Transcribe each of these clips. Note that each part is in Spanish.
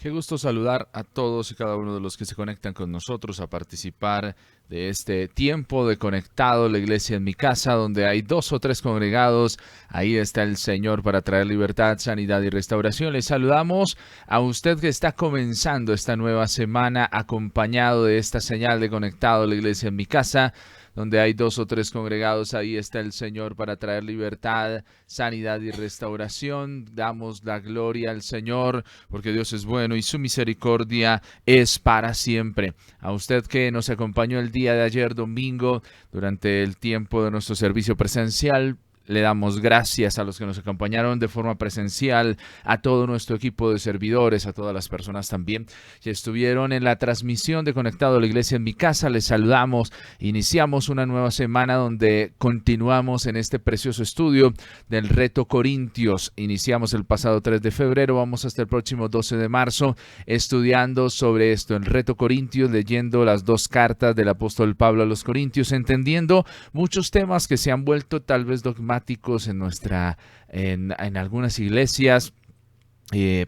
Qué gusto saludar a todos y cada uno de los que se conectan con nosotros a participar de este tiempo de conectado, la iglesia en mi casa, donde hay 2 o 3 congregados. Ahí está el Señor para traer libertad, sanidad y restauración. Les saludamos a usted que está comenzando esta nueva semana acompañado de esta señal de conectado, la iglesia en mi casa, donde hay 2 o 3 congregados. Ahí está el Señor para traer libertad, sanidad y restauración. Damos la gloria al Señor porque Dios es bueno y su misericordia es para siempre. A usted que nos acompañó el día de ayer domingo durante el tiempo de nuestro servicio presencial, le damos gracias a los que nos acompañaron de forma presencial, a todo nuestro equipo de servidores, a todas las personas también que estuvieron en la transmisión de Conectado a la Iglesia en mi casa. Les saludamos. Iniciamos una nueva semana donde continuamos en este precioso estudio del Reto Corintios. Iniciamos el pasado 3 de febrero, vamos hasta el próximo 12 de marzo estudiando sobre esto, el Reto Corintios, leyendo las 2 cartas del apóstol Pablo a los Corintios, entendiendo muchos temas que se han vuelto tal vez dogmáticos en algunas iglesias,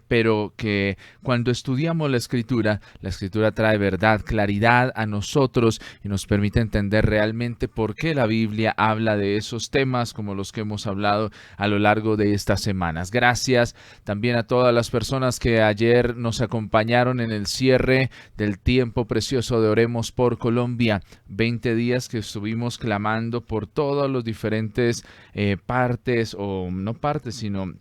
pero que cuando estudiamos la escritura trae verdad, claridad a nosotros y nos permite entender realmente por qué la Biblia habla de esos temas como los que hemos hablado a lo largo de estas semanas. Gracias también a todas las personas que ayer nos acompañaron en el cierre del tiempo precioso de Oremos por Colombia. 20 días que estuvimos clamando por todos los diferentes partes, o no partes, sino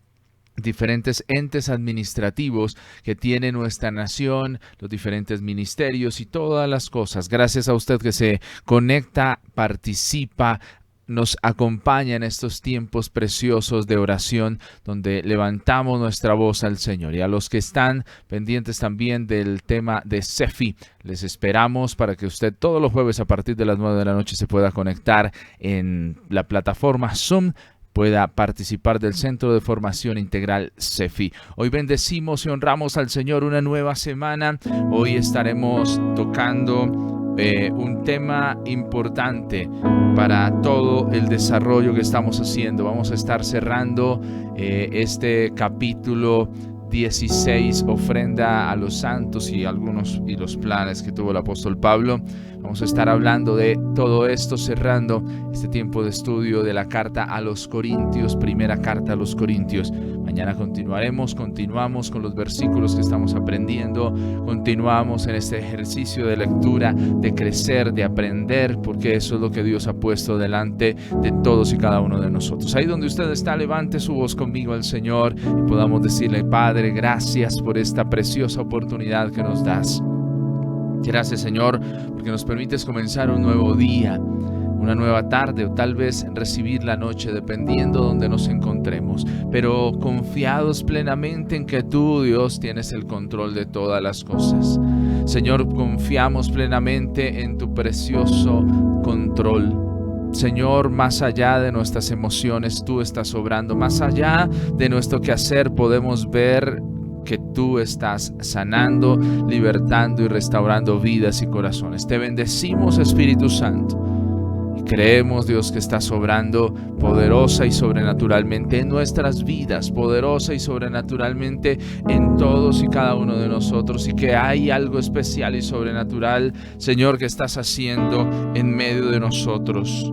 diferentes entes administrativos que tiene nuestra nación, los diferentes ministerios y todas las cosas. Gracias a usted que se conecta, participa, nos acompaña en estos tiempos preciosos de oración donde levantamos nuestra voz al Señor. Y a los que están pendientes también del tema de CEFI, les esperamos para que usted todos los jueves a partir de las 9 de la noche se pueda conectar en la plataforma Zoom, pueda participar del Centro de Formación Integral CEFI. Hoy bendecimos y honramos al Señor una nueva semana. Hoy estaremos tocando un tema importante para todo el desarrollo que estamos haciendo. Vamos a estar cerrando este capítulo 16, ofrenda a los santos y los planes que tuvo el apóstol Pablo. Vamos a estar hablando de todo esto, cerrando este tiempo de estudio de la carta a los Corintios, primera carta a los Corintios. Mañana continuamos con los versículos que estamos aprendiendo, continuamos en este ejercicio de lectura, de crecer, de aprender, porque eso es lo que Dios ha puesto delante de todos y cada uno de nosotros. Ahí donde usted está, levante su voz conmigo al Señor y podamos decirle: Padre, gracias por esta preciosa oportunidad que nos das. Gracias, Señor, porque nos permites comenzar un nuevo día, una nueva tarde o tal vez recibir la noche, dependiendo de donde nos encontremos, pero confiados plenamente en que tú, Dios, tienes el control de todas las cosas. Señor, confiamos plenamente en tu precioso control. Señor, más allá de nuestras emociones, tú estás obrando. Más allá de nuestro quehacer, podemos ver que tú estás sanando, libertando y restaurando vidas y corazones. Te bendecimos, Espíritu Santo, y creemos, Dios, que estás obrando poderosa y sobrenaturalmente en nuestras vidas, poderosa y sobrenaturalmente en todos y cada uno de nosotros, y que hay algo especial y sobrenatural, Señor, que estás haciendo en medio de nosotros.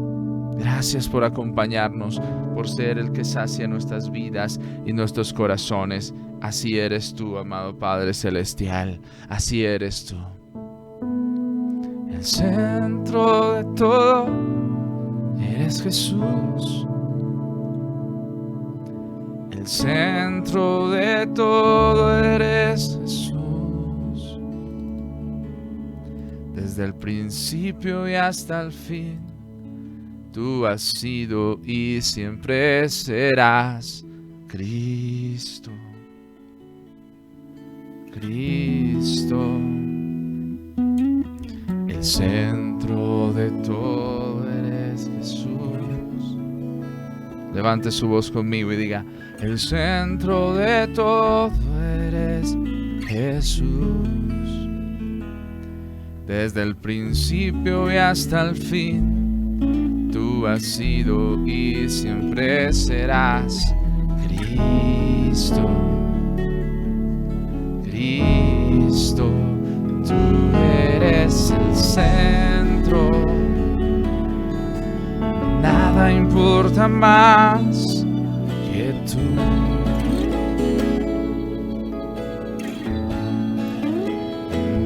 Gracias por acompañarnos, por ser el que sacia nuestras vidas y nuestros corazones. Así eres tú, amado Padre Celestial. Así eres tú. El centro de todo eres Jesús. El centro de todo eres Jesús. Desde el principio y hasta el fin, tú has sido y siempre serás Cristo. Cristo, el centro de todo eres Jesús. Levante su voz conmigo y diga: el centro de todo eres Jesús. Desde el principio y hasta el fin, tú has sido y siempre serás Cristo. Cristo. Cristo, tú eres el centro. Nada importa más que tú.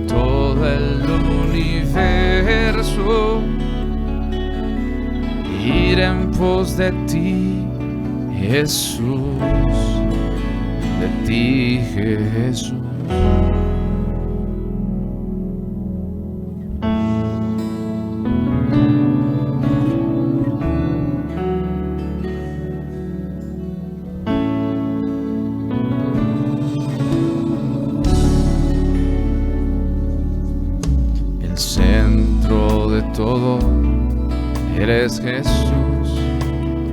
Todo el universo ir en pos de ti, Jesús, de ti, Jesús. El centro de todo eres Jesús.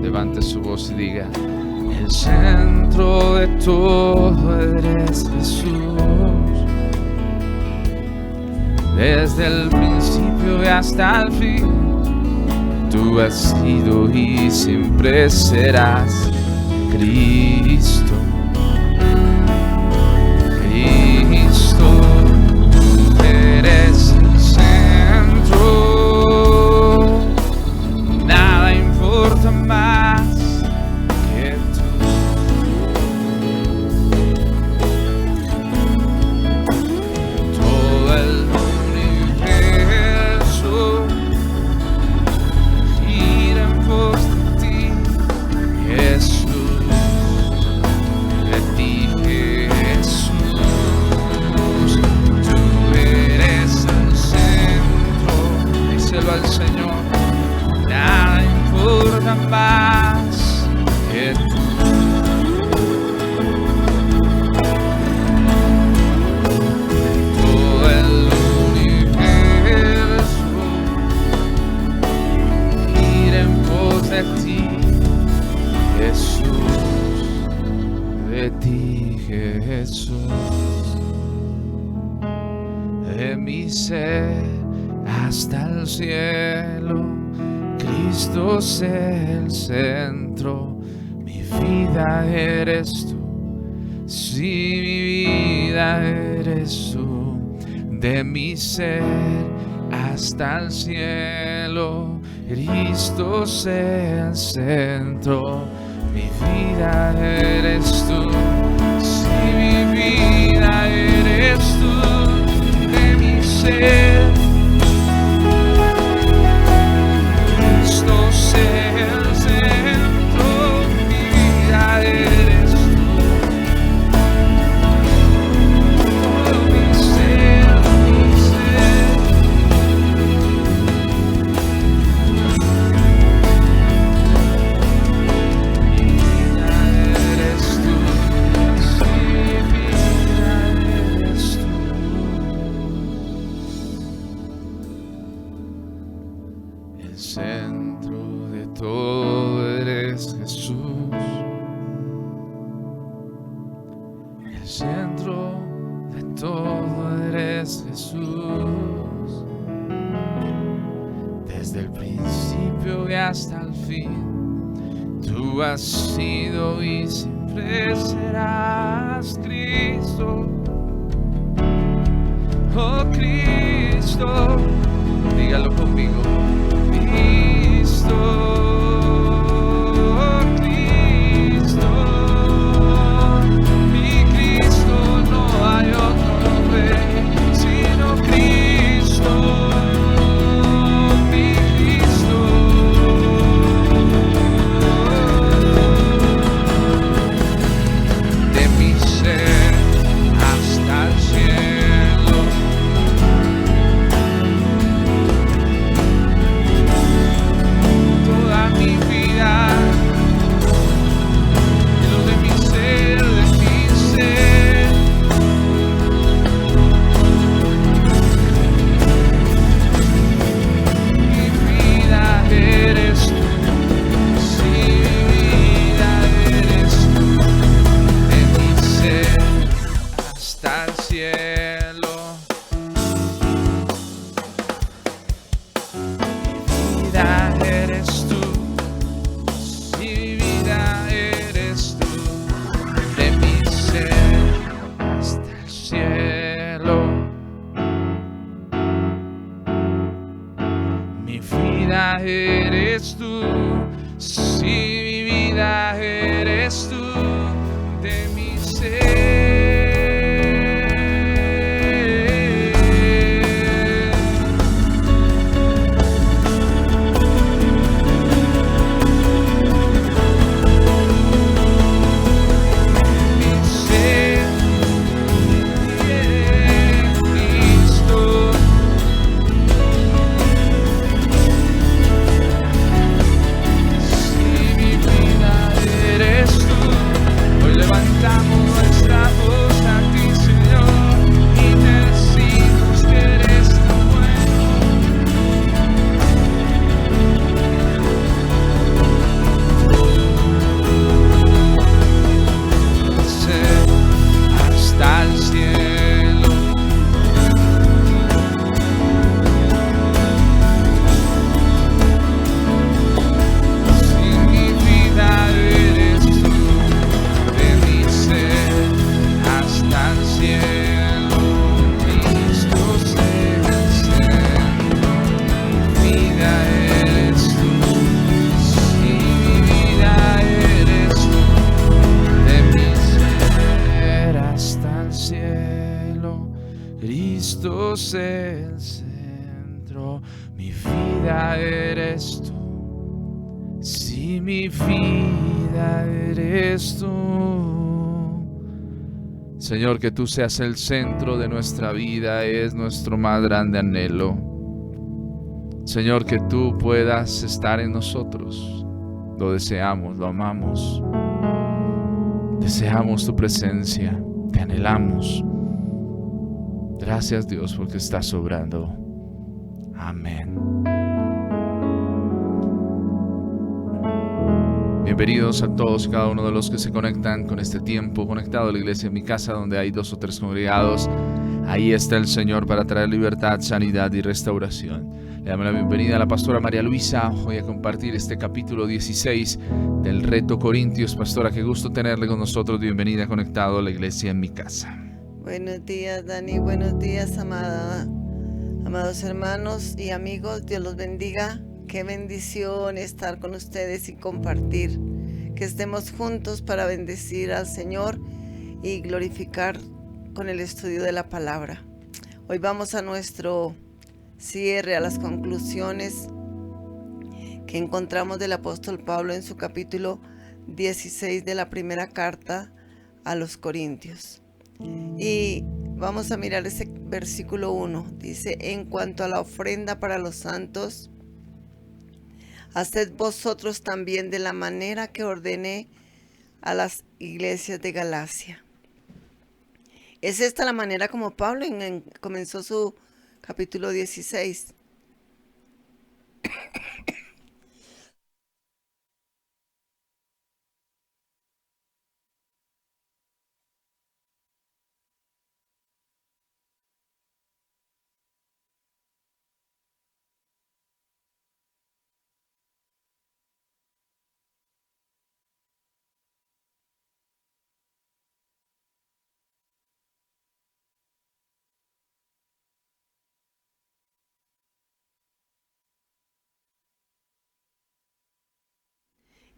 Levante su voz y diga: el centro de todo eres Jesús. Desde el principio y hasta el fin, tú has sido y siempre serás Cristo. Cristo, tú eres el centro. Nada importa más que tú. Todo el universo gira en pos de ti, Jesús, de ti, Jesús. Tú eres el centro. Díselo al Señor. Nada importa más que tú. Todo el universo gira en pos de ti, Jesús, de ti, Jesús. De mi ser hasta el cielo, Cristo es el centro. Mi vida eres tú, sí, mi vida eres tú. De mi ser hasta el cielo, Cristo es el centro. Mi vida eres tú, sí, mi vida eres tú. De mi ser Cristo es el centro, mi vida eres tú. Todo mi ser, mi ser. Mi vida eres tú, sí, mi vida eres tú. El centro de todo eres Jesús. El centro de todo eres Jesús. Desde el principio y hasta el fin, tú has sido y siempre serás Cristo. Oh Cristo, dígalo conmigo. Cristo, Cristo, mi Cristo, no hay otro nombre sino Cristo, mi Cristo. De mi ser hasta el cielo, toda vida eres tú, de mi ser. Cristo es el centro, mi vida eres tú. Sí, mi vida eres tú. Señor, que tú seas el centro de nuestra vida es nuestro más grande anhelo. Señor, que tú puedas estar en nosotros. Lo deseamos, lo amamos. Deseamos tu presencia, te anhelamos. Gracias, Dios, porque estás obrando. Amén. Bienvenidos a todos y cada uno de los que se conectan con este tiempo conectado a la iglesia en mi casa, donde hay 2 o 3 congregados. Ahí está el Señor para traer libertad, sanidad y restauración. Le damos la bienvenida a la pastora María Luisa. Voy a compartir este capítulo 16 del Reto Corintios. Pastora, qué gusto tenerle con nosotros. Bienvenida conectado a la iglesia en mi casa. Buenos días, Dani. Buenos días, amados hermanos y amigos. Dios los bendiga. Qué bendición estar con ustedes y compartir. Que estemos juntos para bendecir al Señor y glorificar con el estudio de la palabra. Hoy vamos a nuestro cierre, a las conclusiones que encontramos del apóstol Pablo en su capítulo 16 de la primera carta a los Corintios. Y vamos a mirar ese versículo 1. Dice: en cuanto a la ofrenda para los santos, haced vosotros también de la manera que ordené a las iglesias de Galacia. Es esta la manera como Pablo comenzó su capítulo 16.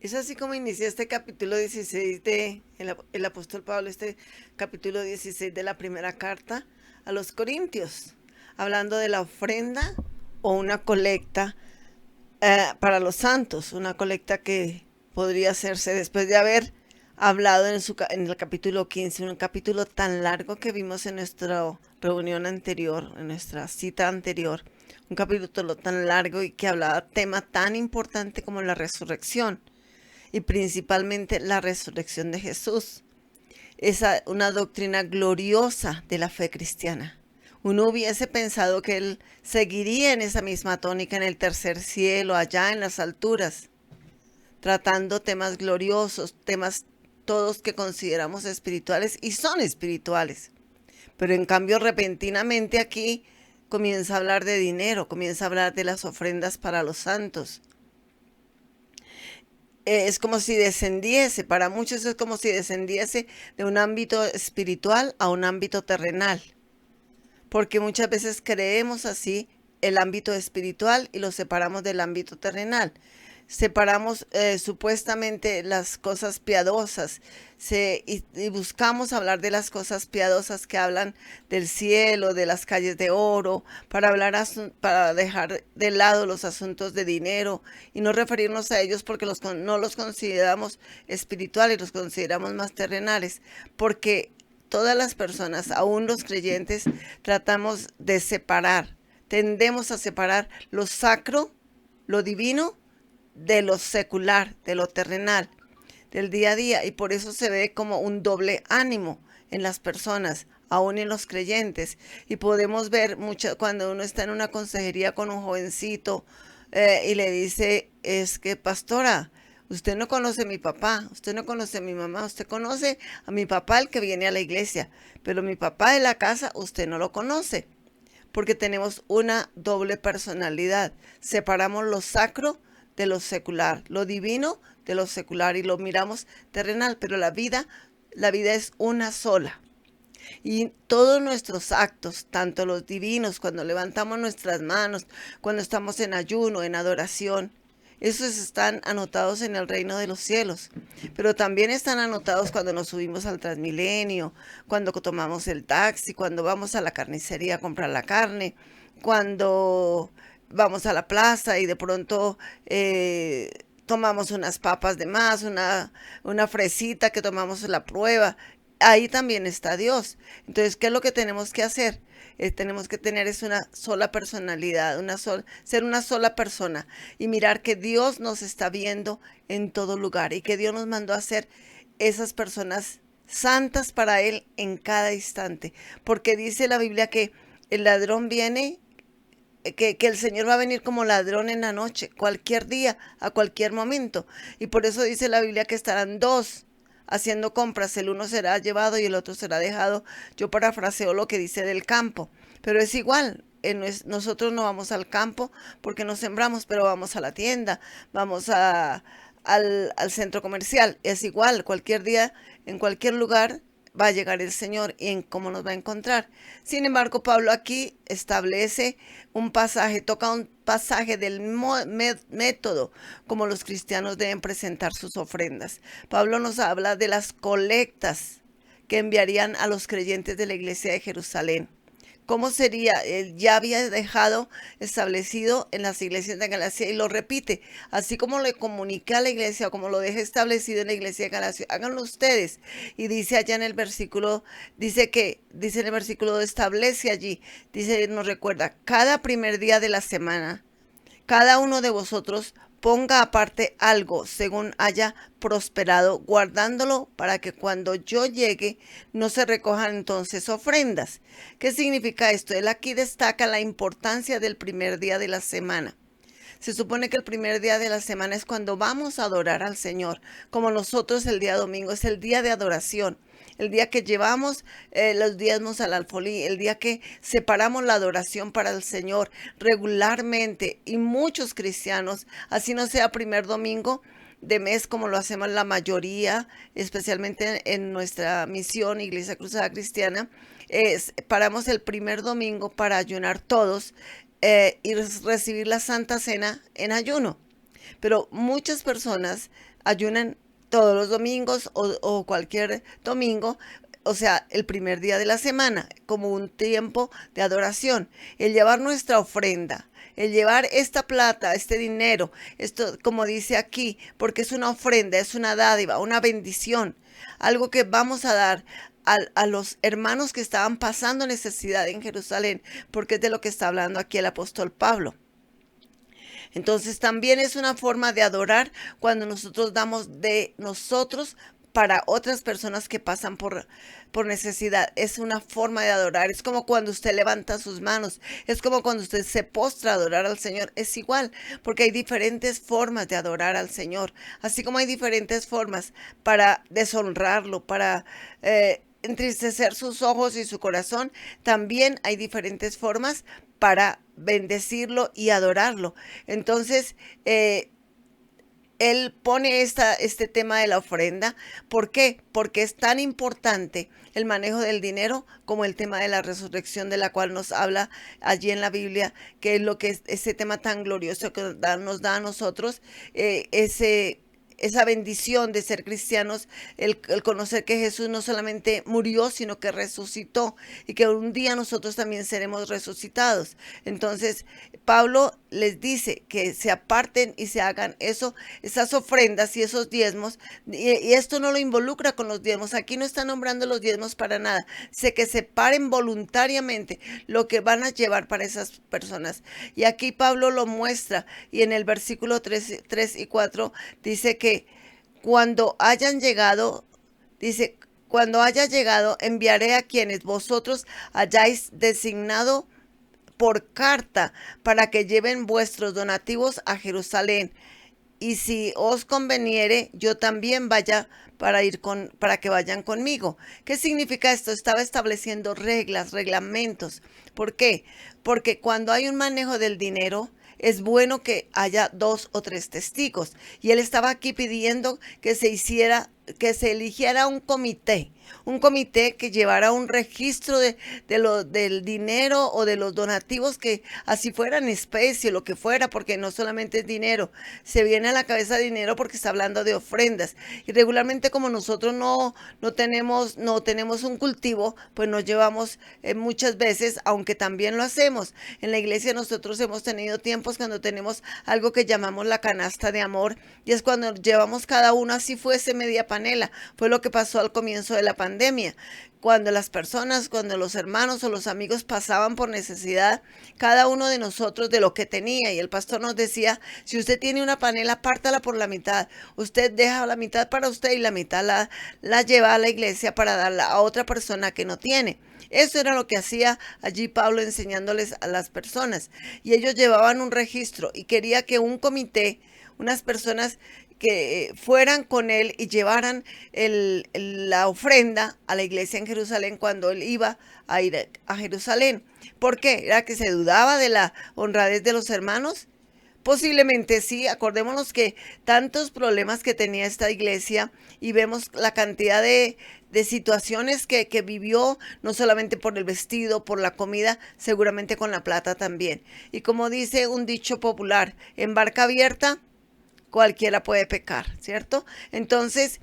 Es así como inicia este capítulo 16 de el apóstol Pablo, este capítulo 16 de la primera carta a los Corintios, hablando de la ofrenda o una colecta para los santos, una colecta que podría hacerse después de haber hablado en el capítulo 15, un capítulo tan largo que vimos en nuestra reunión anterior, en nuestra cita anterior, un capítulo tan largo y que hablaba tema tan importante como la resurrección. Y principalmente la resurrección de Jesús. Es una doctrina gloriosa de la fe cristiana. Uno hubiese pensado que él seguiría en esa misma tónica en el tercer cielo, allá en las alturas, tratando temas gloriosos, temas todos que consideramos espirituales y son espirituales. Pero en cambio, repentinamente aquí comienza a hablar de dinero, comienza a hablar de las ofrendas para los santos. Es como si descendiese, para muchos es como si descendiese de un ámbito espiritual a un ámbito terrenal, porque muchas veces creemos así el ámbito espiritual y lo separamos del ámbito terrenal. separamos supuestamente las cosas piadosas y buscamos hablar de las cosas piadosas que hablan del cielo, de las calles de oro, para dejar de lado los asuntos de dinero y no referirnos a ellos porque no los consideramos espirituales, los consideramos más terrenales, porque todas las personas, aún los creyentes, tratamos de separar, tendemos a separar lo sacro, lo divino, de lo secular, de lo terrenal, del día a día, y por eso se ve como un doble ánimo en las personas, aún en los creyentes, y podemos ver mucho cuando uno está en una consejería con un jovencito y le dice, es que pastora, usted no conoce a mi papá, usted no conoce a mi mamá, usted conoce a mi papá el que viene a la iglesia, pero mi papá de la casa usted no lo conoce, porque tenemos una doble personalidad, separamos lo sacro de lo secular, lo divino de lo secular y lo miramos terrenal, pero la vida es una sola. Y todos nuestros actos, tanto los divinos, cuando levantamos nuestras manos, cuando estamos en ayuno, en adoración, esos están anotados en el reino de los cielos. Pero también están anotados cuando nos subimos al Transmilenio, cuando tomamos el taxi, cuando vamos a la carnicería a comprar la carne, cuando vamos a la plaza y de pronto tomamos unas papas de más, una fresita que tomamos la prueba. Ahí también está Dios. Entonces, ¿qué es lo que tenemos que hacer? Tenemos que tener es una sola personalidad, ser una sola persona y mirar que Dios nos está viendo en todo lugar y que Dios nos mandó a ser esas personas santas para Él en cada instante. Porque dice la Biblia que el ladrón viene, que el Señor va a venir como ladrón en la noche, cualquier día, a cualquier momento. Y por eso dice la Biblia que estarán dos haciendo compras, el uno será llevado y el otro será dejado. Yo parafraseo lo que dice del campo, pero es igual. Nosotros no vamos al campo porque no sembramos, pero vamos a la tienda, vamos al centro comercial. Es igual, cualquier día, en cualquier lugar va a llegar el Señor y en cómo nos va a encontrar. Sin embargo, Pablo aquí establece un pasaje, toca un pasaje del método como los cristianos deben presentar sus ofrendas. Pablo nos habla de las colectas que enviarían a los creyentes de la iglesia de Jerusalén. ¿Cómo sería? Él ya había dejado establecido en las iglesias de Galacia y lo repite, así como le comuniqué a la iglesia, como lo dejé establecido en la iglesia de Galacia, háganlo ustedes. Y dice allá en el versículo, dice en el versículo, establece allí, dice, nos recuerda, cada primer día de la semana, cada uno de vosotros ponga aparte algo según haya prosperado, guardándolo para que cuando yo llegue no se recojan entonces ofrendas. ¿Qué significa esto? Él aquí destaca la importancia del primer día de la semana. Se supone que el primer día de la semana es cuando vamos a adorar al Señor, como nosotros el día domingo, es el día de adoración. El día que llevamos los diezmos al alfolí, el día que separamos la adoración para el Señor regularmente, y muchos cristianos, así no sea primer domingo de mes como lo hacemos la mayoría, especialmente en nuestra misión Iglesia Cruzada Cristiana, paramos el primer domingo para ayunar todos y recibir la Santa Cena en ayuno. Pero muchas personas ayunan todos los domingos o cualquier domingo, o sea, el primer día de la semana, como un tiempo de adoración. El llevar nuestra ofrenda, el llevar esta plata, este dinero, esto como dice aquí, porque es una ofrenda, es una dádiva, una bendición, algo que vamos a dar a los hermanos que estaban pasando necesidad en Jerusalén, porque es de lo que está hablando aquí el apóstol Pablo. Entonces también es una forma de adorar cuando nosotros damos de nosotros para otras personas que pasan por necesidad. Es una forma de adorar. Es como cuando usted levanta sus manos. Es como cuando usted se postra a adorar al Señor. Es igual, porque hay diferentes formas de adorar al Señor. Así como hay diferentes formas para deshonrarlo, para entristecer sus ojos y su corazón, también hay diferentes formas para bendecirlo y adorarlo. Entonces, él pone este tema de la ofrenda. ¿Por qué? Porque es tan importante el manejo del dinero como el tema de la resurrección, de la cual nos habla allí en la Biblia, que es lo que es ese tema tan glorioso que nos da a nosotros, esa bendición de ser cristianos, el conocer que Jesús no solamente murió, sino que resucitó y que un día nosotros también seremos resucitados. Entonces, Pablo les dice que se aparten y se hagan esas ofrendas y esos diezmos, y esto no lo involucra con los diezmos. Aquí no está nombrando los diezmos para nada. Sé que separen voluntariamente lo que van a llevar para esas personas. Y aquí Pablo lo muestra, y en el versículo 3 y 4 dice que cuando hayan llegado, dice, cuando haya llegado, enviaré a quienes vosotros hayáis designado por carta para que lleven vuestros donativos a Jerusalén. Y si os conveniere, yo también vaya para que vayan conmigo. ¿Qué significa esto? Estaba estableciendo reglas, reglamentos. ¿Por qué? Porque cuando hay un manejo del dinero, es bueno que haya 2 o 3 testigos. Y él estaba aquí pidiendo que se eligiera un comité que llevara un registro del dinero o de los donativos, que así fueran especie, lo que fuera, porque no solamente es dinero. Se viene a la cabeza dinero porque está hablando de ofrendas. Y regularmente, como nosotros no tenemos un cultivo, pues nos llevamos muchas veces, aunque también lo hacemos. En la iglesia nosotros hemos tenido tiempos cuando tenemos algo que llamamos la canasta de amor, y es cuando llevamos cada uno, así fuese media panela. Fue lo que pasó al comienzo de la pandemia. Cuando las personas, cuando los hermanos o los amigos pasaban por necesidad, cada uno de nosotros de lo que tenía, y el pastor nos decía, si usted tiene una panela, pártala por la mitad. Usted deja la mitad para usted y la mitad la lleva a la iglesia para darla a otra persona que no tiene. Eso era lo que hacía allí Pablo, enseñándoles a las personas. Y ellos llevaban un registro, y quería que un comité, unas personas que fueran con él y llevaran la ofrenda a la iglesia en Jerusalén cuando él iba a ir a Jerusalén. ¿Por qué? ¿Era que se dudaba de la honradez de los hermanos? Posiblemente sí. Acordémonos que tantos problemas que tenía esta iglesia, y vemos la cantidad de situaciones que vivió, no solamente por el vestido, por la comida, seguramente con la plata también. Y como dice un dicho popular, en barca abierta cualquiera puede pecar, ¿cierto? Entonces,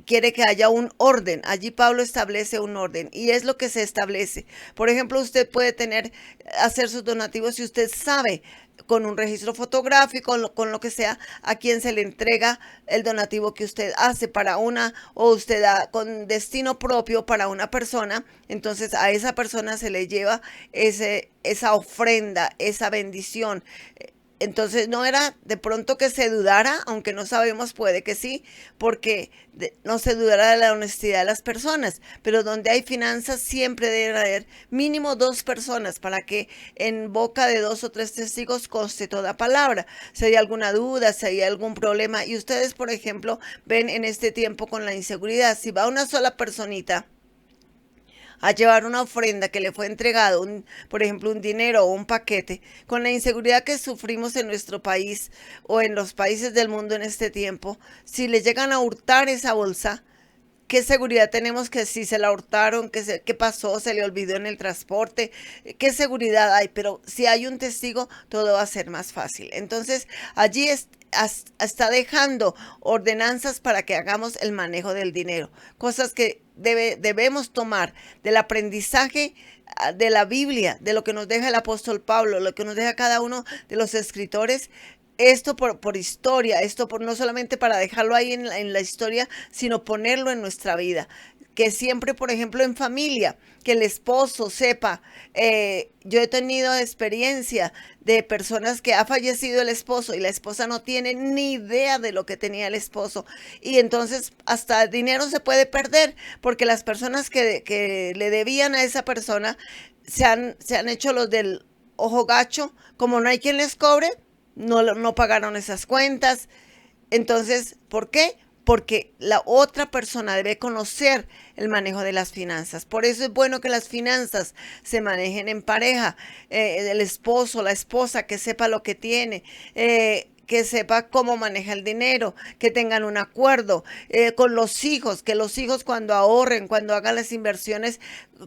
quiere que haya un orden. Allí Pablo establece un orden, y es lo que se establece. Por ejemplo, usted puede hacer sus donativos si usted sabe, con un registro fotográfico, con lo que sea, a quien se le entrega el donativo que usted hace o usted da con destino propio para una persona. Entonces a esa persona se le lleva esa ofrenda, esa bendición. Entonces no era de pronto que se dudara, aunque no sabemos, puede que sí, porque no se dudará de la honestidad de las personas, pero donde hay finanzas siempre debe haber mínimo 2 personas para que en boca de 2 o 3 testigos conste toda palabra. Si hay alguna duda, si hay algún problema, y ustedes, por ejemplo, ven en este tiempo con la inseguridad, si va una sola personita a llevar una ofrenda que le fue entregado, por ejemplo, un dinero o un paquete, con la inseguridad que sufrimos en nuestro país o en los países del mundo en este tiempo, si le llegan a hurtar esa bolsa, ¿qué seguridad tenemos que si se la hurtaron, qué pasó, se le olvidó en el transporte? ¿Qué seguridad hay? Pero si hay un testigo, todo va a ser más fácil. Entonces, allí está dejando ordenanzas para que hagamos el manejo del dinero, cosas que debemos tomar del aprendizaje de la Biblia, de lo que nos deja el apóstol Pablo, lo que nos deja cada uno de los escritores. Esto por historia, no solamente para dejarlo ahí en la historia, sino ponerlo en nuestra vida. Que siempre, por ejemplo, en familia, que el esposo sepa. Yo he tenido experiencia de personas que ha fallecido el esposo y la esposa no tiene ni idea de lo que tenía el esposo. Y entonces hasta dinero se puede perder, porque las personas que le debían a esa persona se han hecho los del ojo gacho. Como no hay quien les cobre, no pagaron esas cuentas. Entonces, ¿por qué? Porque la otra persona debe conocer el manejo de las finanzas. Por eso es bueno que las finanzas se manejen en pareja. El esposo, la esposa, que sepa lo que tiene, que que sepa cómo maneja el dinero, que tengan un acuerdo con los hijos, que los hijos cuando ahorren, cuando hagan las inversiones,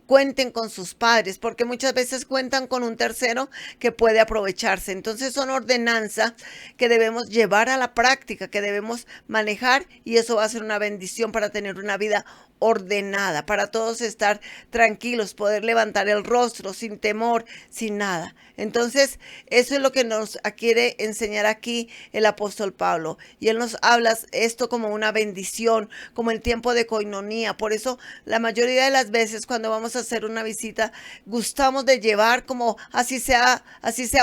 cuenten con sus padres, porque muchas veces cuentan con un tercero que puede aprovecharse. Entonces son ordenanzas que debemos llevar a la práctica, que debemos manejar, y eso va a ser una bendición para tener una vida ordenada, para todos estar tranquilos, poder levantar el rostro sin temor, sin nada. Entonces, eso es lo que nos quiere enseñar aquí el apóstol Pablo. Y él nos habla esto como una bendición, como el tiempo de coinonía. Por eso, la mayoría de las veces cuando vamos a hacer una visita, gustamos de llevar como así sea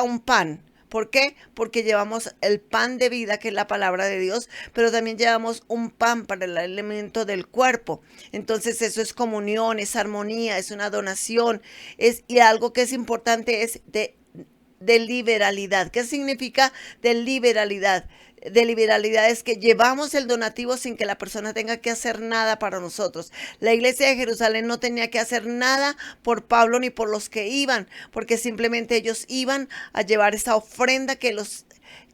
un pan. ¿Por qué? Porque llevamos el pan de vida, que es la palabra de Dios, pero también llevamos un pan para el alimento del cuerpo. Entonces eso es comunión, es armonía, es una donación, y algo que es importante es de liberalidad. ¿Qué significa de liberalidad? De liberalidad es que llevamos el donativo sin que la persona tenga que hacer nada para nosotros. La iglesia de Jerusalén no tenía que hacer nada por Pablo ni por los que iban, porque simplemente ellos iban a llevar esa ofrenda que los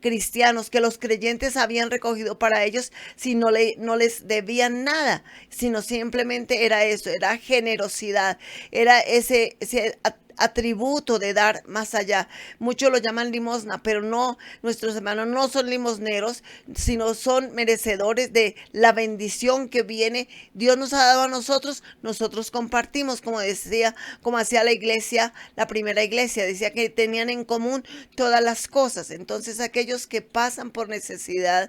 cristianos, que los creyentes habían recogido para ellos, si no les debían nada, sino simplemente era eso, era generosidad, era ese atributo de dar más allá. Muchos lo llaman limosna, pero no, nuestros hermanos no son limosneros, sino son merecedores de la bendición que viene. Dios nos ha dado a nosotros, nosotros compartimos, como hacía la iglesia, la primera iglesia, decía que tenían en común todas las cosas. Entonces aquellos que pasan por necesidad,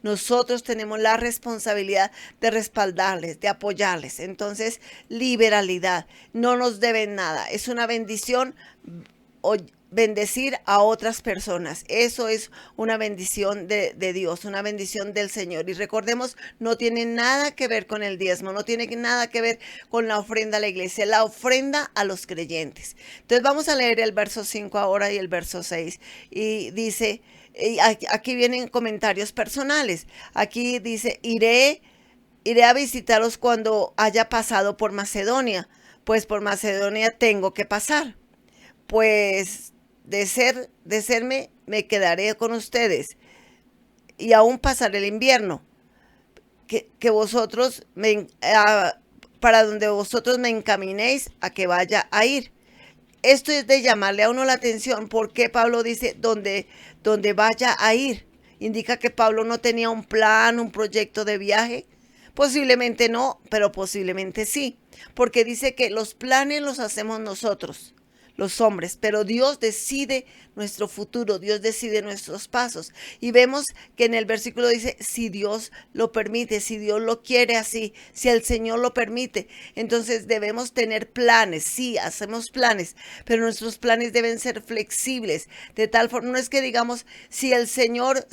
nosotros tenemos la responsabilidad de respaldarles, de apoyarles. Entonces, liberalidad, no nos deben nada. Es una bendición bendecir a otras personas. Eso es una bendición de Dios, una bendición del Señor. Y recordemos, no tiene nada que ver con el diezmo, no tiene nada que ver con la ofrenda a la iglesia, la ofrenda a los creyentes. Entonces vamos a leer el verso 5 ahora y el verso 6. Y dice... Y aquí vienen comentarios personales. Aquí dice, iré a visitaros cuando haya pasado por Macedonia. Pues por Macedonia tengo que pasar. Pues de serme, me quedaré con ustedes. Y aún pasaré el invierno. Que vosotros, para donde vosotros me encaminéis a que vaya a ir. Esto es de llamarle a uno la atención, porque Pablo dice donde vaya a ir. Indica que Pablo no tenía un plan, un proyecto de viaje. Posiblemente no, pero posiblemente sí. Porque dice que los planes los hacemos nosotros, los hombres, pero Dios decide nuestro futuro, Dios decide nuestros pasos. Y vemos que en el versículo dice, si Dios lo permite, si Dios lo quiere así, si el Señor lo permite. Entonces debemos tener planes, sí, hacemos planes, pero nuestros planes deben ser flexibles, de tal forma, no es que digamos, si el Señor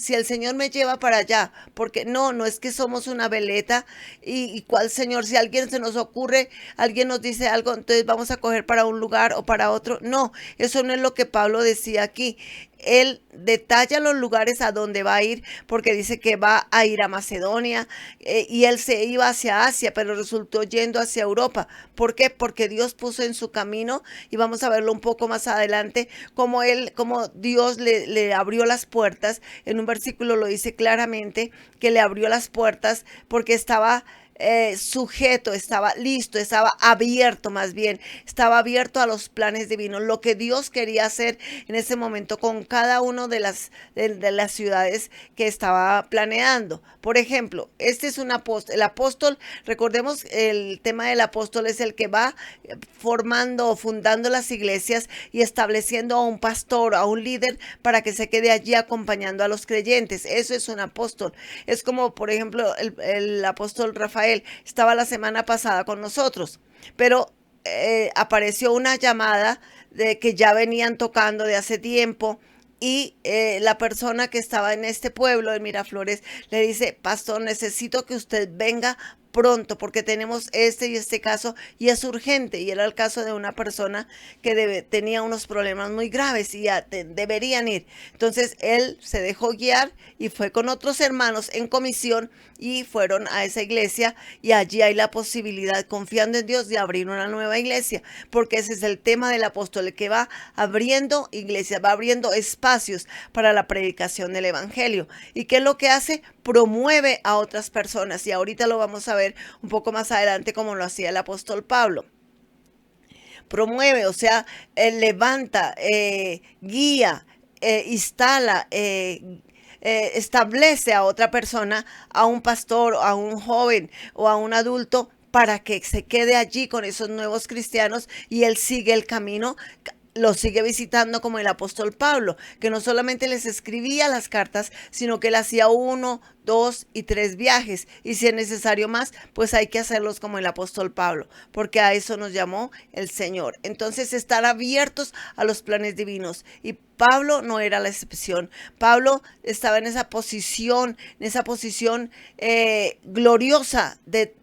me lleva para allá, porque no es que somos una veleta, y cuál Señor, si alguien se nos ocurre, alguien nos dice algo, entonces vamos a coger para un lugar o para otro. No, eso no es lo que Pablo decía aquí. Él detalla los lugares a donde va a ir, porque dice que va a ir a Macedonia, y él se iba hacia Asia, pero resultó yendo hacia Europa. ¿Por qué? Porque Dios puso en su camino, y vamos a verlo un poco más adelante, como Dios le abrió las puertas. En un versículo lo dice claramente, que le abrió las puertas porque estaba sujeto, estaba listo, estaba abierto, más bien, estaba abierto a los planes divinos, lo que Dios quería hacer en ese momento con cada uno de las ciudades que estaba planeando. Por ejemplo, este es un apóstol. El apóstol, recordemos, el tema del apóstol es el que va formando o fundando las iglesias y estableciendo a un pastor, a un líder, para que se quede allí acompañando a los creyentes. Eso es un apóstol. Es como, por ejemplo, el apóstol Rafael estaba la semana pasada con nosotros, pero apareció una llamada de que ya venían tocando de hace tiempo, y la persona que estaba en este pueblo de Miraflores le dice, pastor, necesito que usted venga pronto, porque tenemos este y este caso y es urgente. Y era el caso de una persona que tenía unos problemas muy graves y ya deberían ir. Entonces él se dejó guiar y fue con otros hermanos en comisión y fueron a esa iglesia, y allí hay la posibilidad, confiando en Dios, de abrir una nueva iglesia, porque ese es el tema del apóstol, el que va abriendo iglesias, va abriendo espacios para la predicación del evangelio. ¿Y qué es lo que hace? Promueve a otras personas, y ahorita lo vamos a ver un poco más adelante como lo hacía el apóstol Pablo. Promueve, o sea, levanta, guía, instala, establece a otra persona, a un pastor, a un joven o a un adulto, para que se quede allí con esos nuevos cristianos y él sigue el camino, los sigue visitando como el apóstol Pablo, que no solamente les escribía las cartas, sino que él hacía 1, 2 y 3 viajes, y si es necesario más, pues hay que hacerlos como el apóstol Pablo, porque a eso nos llamó el Señor. Entonces, estar abiertos a los planes divinos, y Pablo no era la excepción. Pablo estaba en esa posición gloriosa de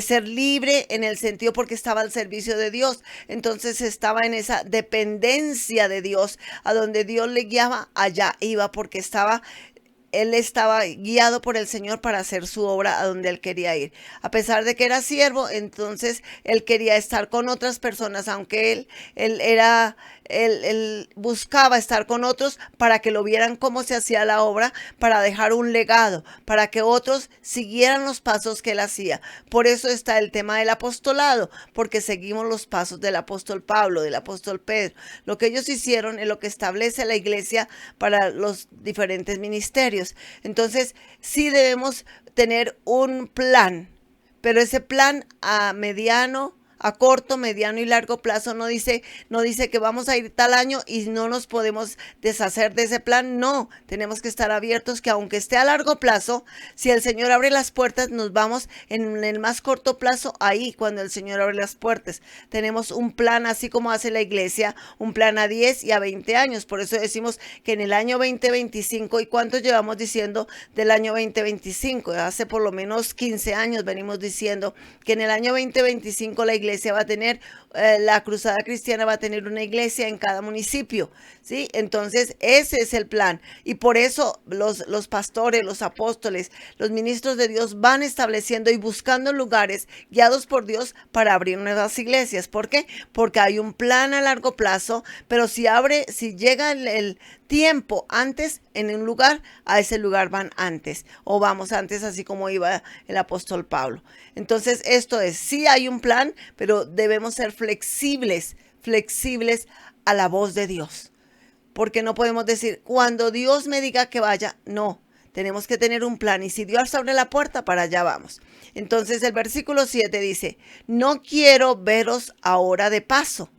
ser libre, en el sentido porque estaba al servicio de Dios. Entonces estaba en esa dependencia de Dios, a donde Dios le guiaba, allá iba, porque él estaba guiado por el Señor para hacer su obra a donde él quería ir. A pesar de que era siervo, entonces él quería estar con otras personas, aunque él buscaba estar con otros para que lo vieran cómo se hacía la obra, para dejar un legado, para que otros siguieran los pasos que él hacía. Por eso está el tema del apostolado, porque seguimos los pasos del apóstol Pablo, del apóstol Pedro. Lo que ellos hicieron es lo que establece la iglesia para los diferentes ministerios. Entonces, sí debemos tener un plan, pero ese plan a corto, mediano y largo plazo no dice que vamos a ir tal año y no nos podemos deshacer de ese plan. No, tenemos que estar abiertos, que aunque esté a largo plazo, si el Señor abre las puertas, nos vamos en el más corto plazo ahí, cuando el Señor abre las puertas. Tenemos un plan, así como hace la iglesia, un plan a 10 y a 20 años. Por eso decimos que en el año 2025, ¿y cuánto llevamos diciendo del año 2025? Hace por lo menos 15 años venimos diciendo que en el año 2025 la iglesia va a tener, la Cruzada Cristiana va a tener una iglesia en cada municipio, ¿sí? Entonces ese es el plan, y por eso los pastores, los apóstoles, los ministros de Dios van estableciendo y buscando lugares guiados por Dios para abrir nuevas iglesias. ¿Por qué? Porque hay un plan a largo plazo, pero si llega el tiempo antes en un lugar, a ese lugar van antes, o vamos antes, así como iba el apóstol Pablo. Entonces esto es, sí hay un plan, pero debemos ser flexibles a la voz de Dios, porque no podemos decir, cuando Dios me diga que vaya, no. Tenemos que tener un plan, y si Dios abre la puerta, para allá vamos. Entonces el versículo 7 dice, no quiero veros ahora de paso,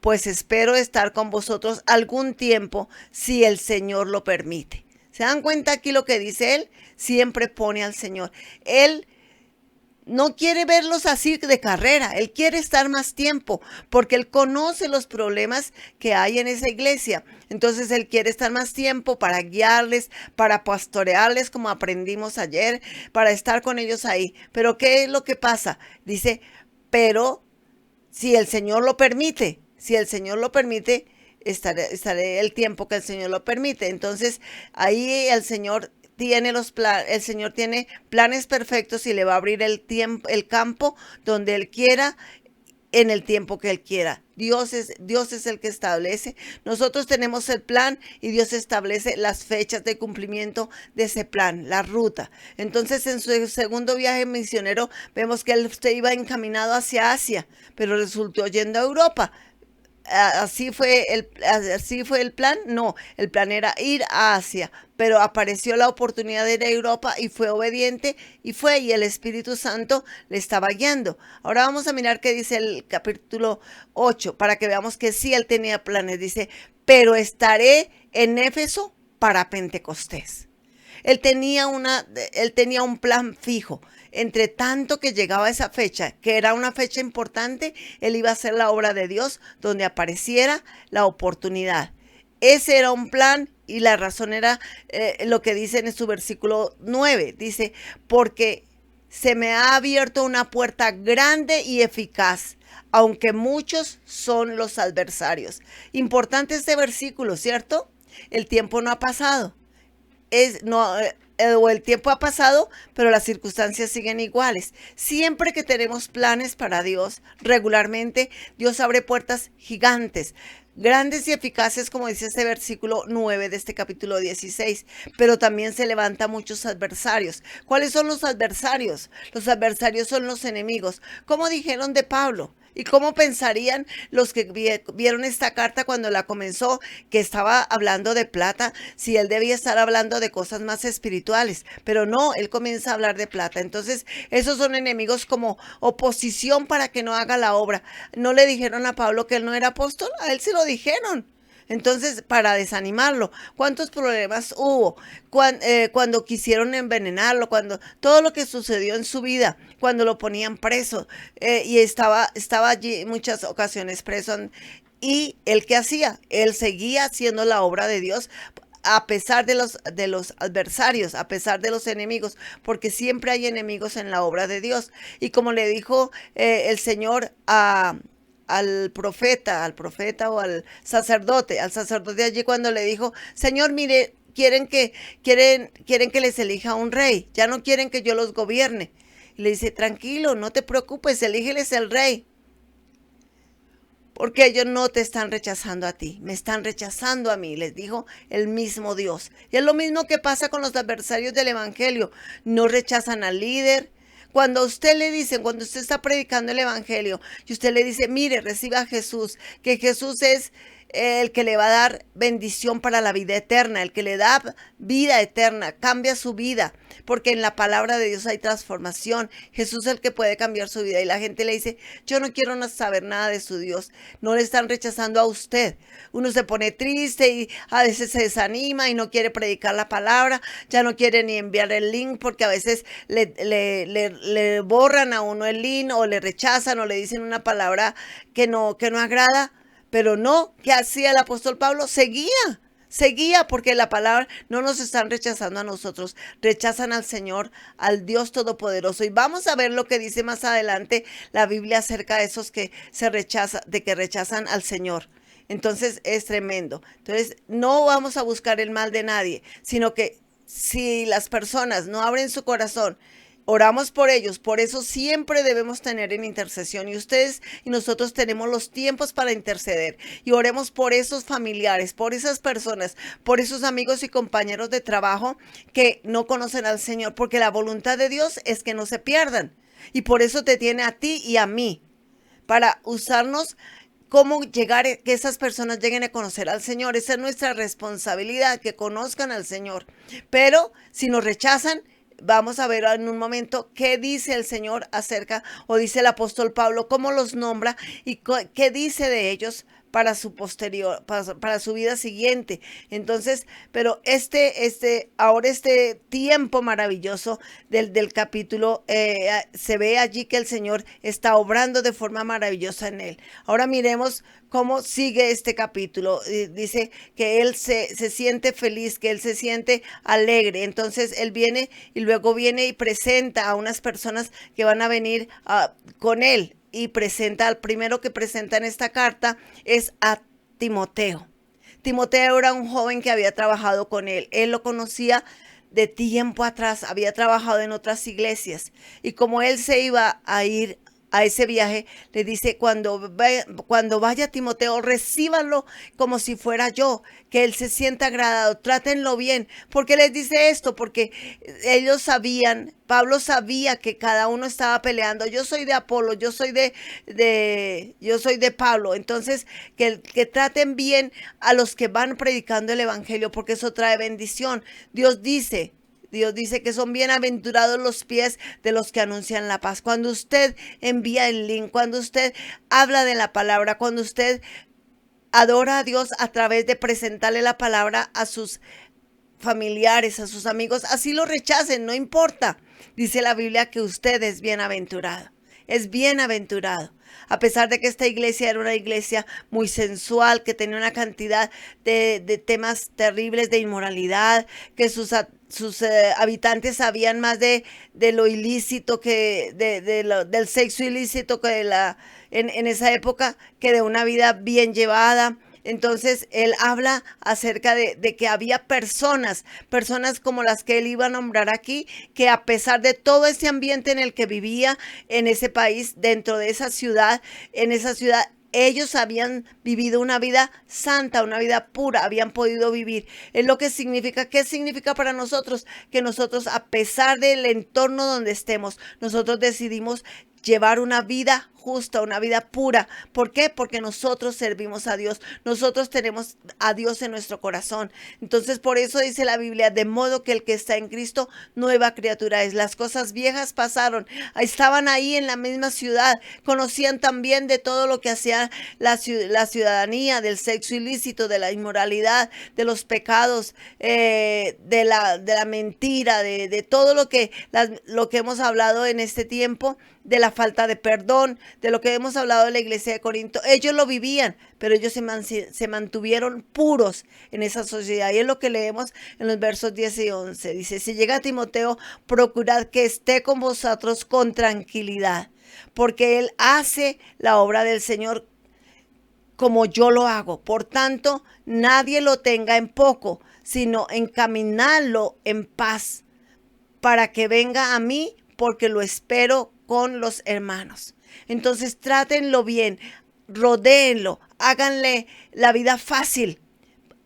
pues espero estar con vosotros algún tiempo, si el Señor lo permite. ¿Se dan cuenta aquí lo que dice él? Siempre pone al Señor. Él no quiere verlos así de carrera, él quiere estar más tiempo, porque él conoce los problemas que hay en esa iglesia. Entonces él quiere estar más tiempo para guiarles, para pastorearles, como aprendimos ayer, para estar con ellos ahí. Pero ¿qué es lo que pasa? Dice, pero si el Señor lo permite, estaré el tiempo que el Señor lo permite. Entonces ahí el Señor tiene planes perfectos, y le va a abrir el campo donde él quiera, en el tiempo que él quiera. Dios es el que establece. Nosotros tenemos el plan, y Dios establece las fechas de cumplimiento de ese plan, la ruta. Entonces, en su segundo viaje misionero, vemos que él iba encaminado hacia Asia, pero resultó yendo a Europa. ¿Así fue el plan? No, el plan era ir a Asia, pero apareció la oportunidad de ir a Europa y fue obediente, y el Espíritu Santo le estaba guiando. Ahora vamos a mirar qué dice el capítulo 8, para que veamos que sí él tenía planes. Dice, pero estaré en Éfeso para Pentecostés. Él tenía un plan fijo. Entre tanto que llegaba esa fecha, que era una fecha importante, él iba a hacer la obra de Dios donde apareciera la oportunidad. Ese era un plan, y la razón era lo que dice en su versículo 9. Dice, porque se me ha abierto una puerta grande y eficaz, aunque muchos son los adversarios. Importante este versículo, ¿cierto? El tiempo no ha pasado. O el tiempo ha pasado, pero las circunstancias siguen iguales. Siempre que tenemos planes para Dios, regularmente Dios abre puertas gigantes, grandes y eficaces, como dice este versículo 9 de este capítulo 16, pero también se levanta muchos adversarios. ¿Cuáles son los adversarios? Los adversarios son los enemigos. ¿Cómo dijeron de Pablo? ¿Y cómo pensarían los que vieron esta carta cuando la comenzó, que estaba hablando de plata, si él debía estar hablando de cosas más espirituales? Pero no, él comienza a hablar de plata. Entonces, esos son enemigos como oposición para que no haga la obra. No le dijeron a Pablo que él no era apóstol, a él se lo dijeron. Entonces, para desanimarlo, ¿cuántos problemas hubo? Cuando quisieron envenenarlo, cuando todo lo que sucedió en su vida, cuando lo ponían preso, y estaba allí en muchas ocasiones preso. ¿Y él qué hacía? Él seguía haciendo la obra de Dios a pesar de los adversarios, a pesar de los enemigos, porque siempre hay enemigos en la obra de Dios. Y como le dijo el Señor al profeta o al sacerdote allí cuando le dijo, Señor, mire, quieren que les elija un rey, ya no quieren que yo los gobierne. Y le dice, tranquilo, no te preocupes, elígeles el rey. Porque ellos no te están rechazando a ti, me están rechazando a mí, les dijo el mismo Dios. Y es lo mismo que pasa con los adversarios del evangelio, no rechazan al líder. Cuando usted le dicen, cuando usted está predicando el evangelio y usted le dice, mire, reciba a Jesús, que Jesús es el que le va a dar bendición para la vida eterna, el que le da vida eterna, cambia su vida, porque en la palabra de Dios hay transformación. Jesús es el que puede cambiar su vida y la gente le dice, yo no quiero saber nada de su Dios. No le están rechazando a usted. Uno se pone triste y a veces se desanima y no quiere predicar la palabra, ya no quiere ni enviar el link porque a veces le borran a uno el link o le rechazan o le dicen una palabra que no agrada. Pero no, ¿qué hacía el apóstol Pablo? Seguía porque la palabra no nos están rechazando a nosotros, rechazan al Señor, al Dios Todopoderoso. Y vamos a ver lo que dice más adelante la Biblia acerca de esos que rechazan al Señor. Entonces es tremendo. Entonces no vamos a buscar el mal de nadie, sino que si las personas no abren su corazón, oramos por ellos, por eso siempre debemos tener en intercesión y ustedes y nosotros tenemos los tiempos para interceder y oremos por esos familiares, por esas personas, por esos amigos y compañeros de trabajo que no conocen al Señor, porque la voluntad de Dios es que no se pierdan y por eso te tiene a ti y a mí, para usarnos. ¿Cómo llegar que esas personas lleguen a conocer al Señor? Esa es nuestra responsabilidad, que conozcan al Señor. Pero si nos rechazan, vamos a ver en un momento qué dice el Señor acerca, o dice el apóstol Pablo, cómo los nombra y qué dice de ellos para su posterior, para su vida siguiente. Entonces, pero ahora este tiempo maravilloso del capítulo, se ve allí que el Señor está obrando de forma maravillosa en él. Ahora miremos cómo sigue este capítulo. Dice que él se siente feliz, que él se siente alegre. Entonces él viene y luego viene y presenta a unas personas que van a venir con él. Y al primero que presenta en esta carta es a Timoteo. Timoteo era un joven que había trabajado con él. Él lo conocía de tiempo atrás, había trabajado en otras iglesias. Y como él se iba a ir a ese viaje, le dice, cuando vaya Timoteo, recíbanlo como si fuera yo, que él se sienta agradado, trátenlo bien. ¿Por qué les dice esto? Porque ellos sabían, Pablo sabía que cada uno estaba peleando. Yo soy de Apolo, yo soy de Pablo. Entonces, que traten bien a los que van predicando el evangelio, porque eso trae bendición. Dios dice que son bienaventurados los pies de los que anuncian la paz. Cuando usted envía el link, cuando usted habla de la palabra, cuando usted adora a Dios a través de presentarle la palabra a sus familiares, a sus amigos, así lo rechacen, no importa. Dice la Biblia que usted es bienaventurado. Es bienaventurado. A pesar de que esta iglesia era una iglesia muy sensual, que tenía una cantidad de temas terribles de inmoralidad, que sus sus habitantes sabían más de lo ilícito que del sexo ilícito que en esa época, que de una vida bien llevada. Entonces él habla acerca de que había personas como las que él iba a nombrar aquí, que a pesar de todo ese ambiente en el que vivía en ese país, dentro de esa ciudad, en esa ciudad, ellos habían vivido una vida santa, una vida pura, habían podido vivir. Es lo que significa, ¿qué significa para nosotros? Que nosotros, a pesar del entorno donde estemos, nosotros decidimos llevar una vida justa, una vida pura. ¿Por qué? Porque nosotros servimos a Dios. Nosotros tenemos a Dios en nuestro corazón. Entonces, por eso dice la Biblia, de modo que el que está en Cristo, nueva criatura es. Las cosas viejas pasaron. Estaban ahí en la misma ciudad. Conocían también de todo lo que hacía la ciudadanía, del sexo ilícito, de la inmoralidad, de los pecados, de la mentira, de todo lo que hemos hablado en este tiempo, de la falta de perdón, de lo que hemos hablado de la iglesia de Corinto. Ellos lo vivían, pero ellos se mantuvieron puros en esa sociedad. Y es lo que leemos en los versos 10 y 11. Dice, si llega Timoteo, procurad que esté con vosotros con tranquilidad, porque él hace la obra del Señor como yo lo hago. Por tanto, nadie lo tenga en poco, sino encaminarlo en paz, para que venga a mí, porque lo espero con los hermanos. Entonces trátenlo bien, rodéenlo, háganle la vida fácil,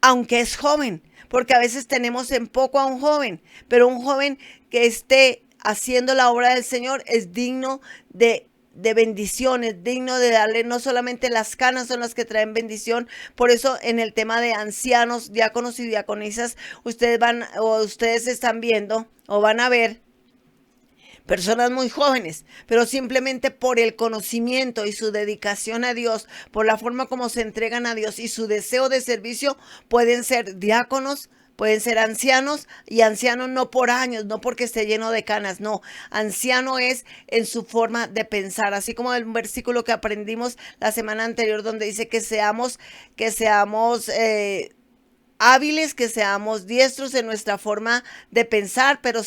aunque es joven, porque a veces tenemos en poco a un joven, pero un joven que esté haciendo la obra del Señor es digno de bendiciones, digno de darle. No solamente las canas son las que traen bendición. Por eso en el tema de ancianos, diáconos y diaconisas, ustedes están viendo o van a ver personas muy jóvenes, pero simplemente por el conocimiento y su dedicación a Dios, por la forma como se entregan a Dios y su deseo de servicio, pueden ser diáconos, pueden ser ancianos, y ancianos no por años, no porque esté lleno de canas, no. Anciano es en su forma de pensar, así como el versículo que aprendimos la semana anterior, donde dice que seamos hábiles, que seamos diestros en nuestra forma de pensar, pero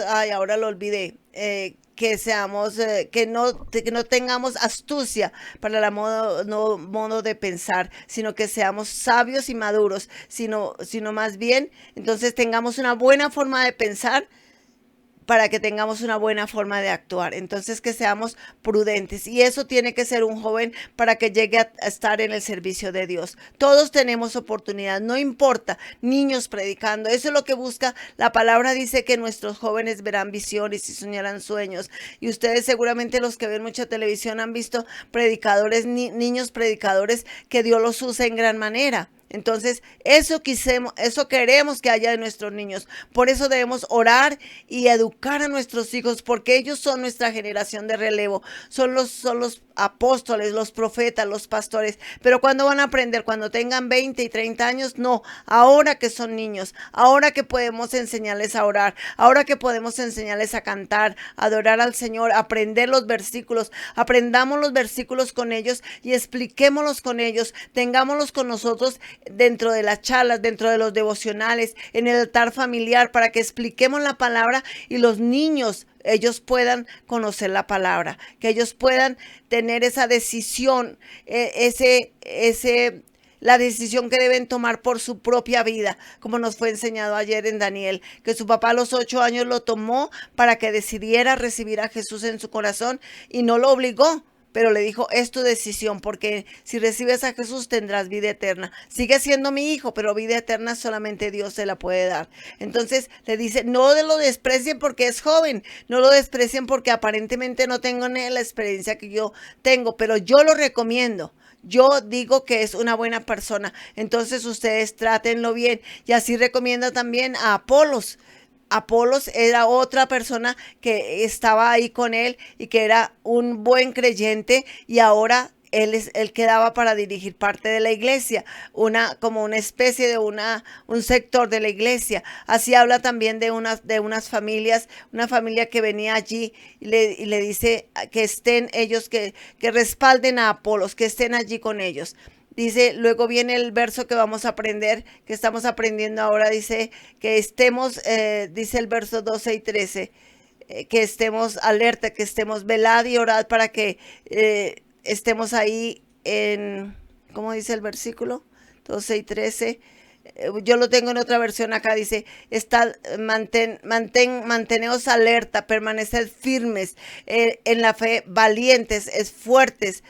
ay, ahora lo olvidé, que no tengamos astucia para el modo de pensar, sino que seamos sabios y maduros, sino más bien, entonces tengamos una buena forma de pensar, para que tengamos una buena forma de actuar. Entonces, que seamos prudentes. Y eso tiene que ser un joven para que llegue a estar en el servicio de Dios. Todos tenemos oportunidad, no importa. Niños predicando, eso es lo que busca. La palabra dice que nuestros jóvenes verán visiones y soñarán sueños. Y ustedes seguramente, los que ven mucha televisión, han visto predicadores, niños predicadores, que Dios los usa en gran manera. Entonces, eso queremos que haya en nuestros niños. Por eso debemos orar y educar a nuestros hijos, porque ellos son nuestra generación de relevo. Son los apóstoles, los profetas, los pastores. Pero ¿cuándo van a aprender? Cuando tengan 20 y 30 años, no. Ahora que son niños, ahora que podemos enseñarles a orar, ahora que podemos enseñarles a cantar, a adorar al Señor, aprender los versículos. Aprendamos los versículos con ellos y expliquémoslos con ellos. Tengámoslos con nosotros dentro de las charlas, dentro de los devocionales, en el altar familiar, para que expliquemos la palabra y los niños, ellos puedan conocer la palabra, que ellos puedan tener esa decisión, la decisión que deben tomar por su propia vida, como nos fue enseñado ayer en Daniel, que su papá a los 8 años lo tomó para que decidiera recibir a Jesús en su corazón, y no lo obligó, pero le dijo, es tu decisión, porque si recibes a Jesús tendrás vida eterna. Sigue siendo mi hijo, pero vida eterna solamente Dios se la puede dar. Entonces le dice, no lo desprecien porque es joven, no lo desprecien porque aparentemente no tengo ni la experiencia que yo tengo, pero yo lo recomiendo. Yo digo que es una buena persona. Entonces ustedes trátenlo bien. Y así recomienda también a Apolos. Apolos era otra persona que estaba ahí con él y que era un buen creyente, y ahora él quedaba para dirigir parte de la iglesia, como una especie de un sector de la iglesia. Así habla también de unas familias, una familia que venía allí y le dice que estén ellos, que respalden a Apolos, que estén allí con ellos. Dice, luego viene el verso que vamos a aprender, que estamos aprendiendo ahora, dice que estemos, dice el verso 12 y 13, que estemos alerta, que estemos velad y orad para que estemos ahí en, ¿cómo dice el versículo? 12 y 13. Yo lo tengo en otra versión acá, dice, manteneos alerta, permaneced firmes en la fe, valientes, es fuertes,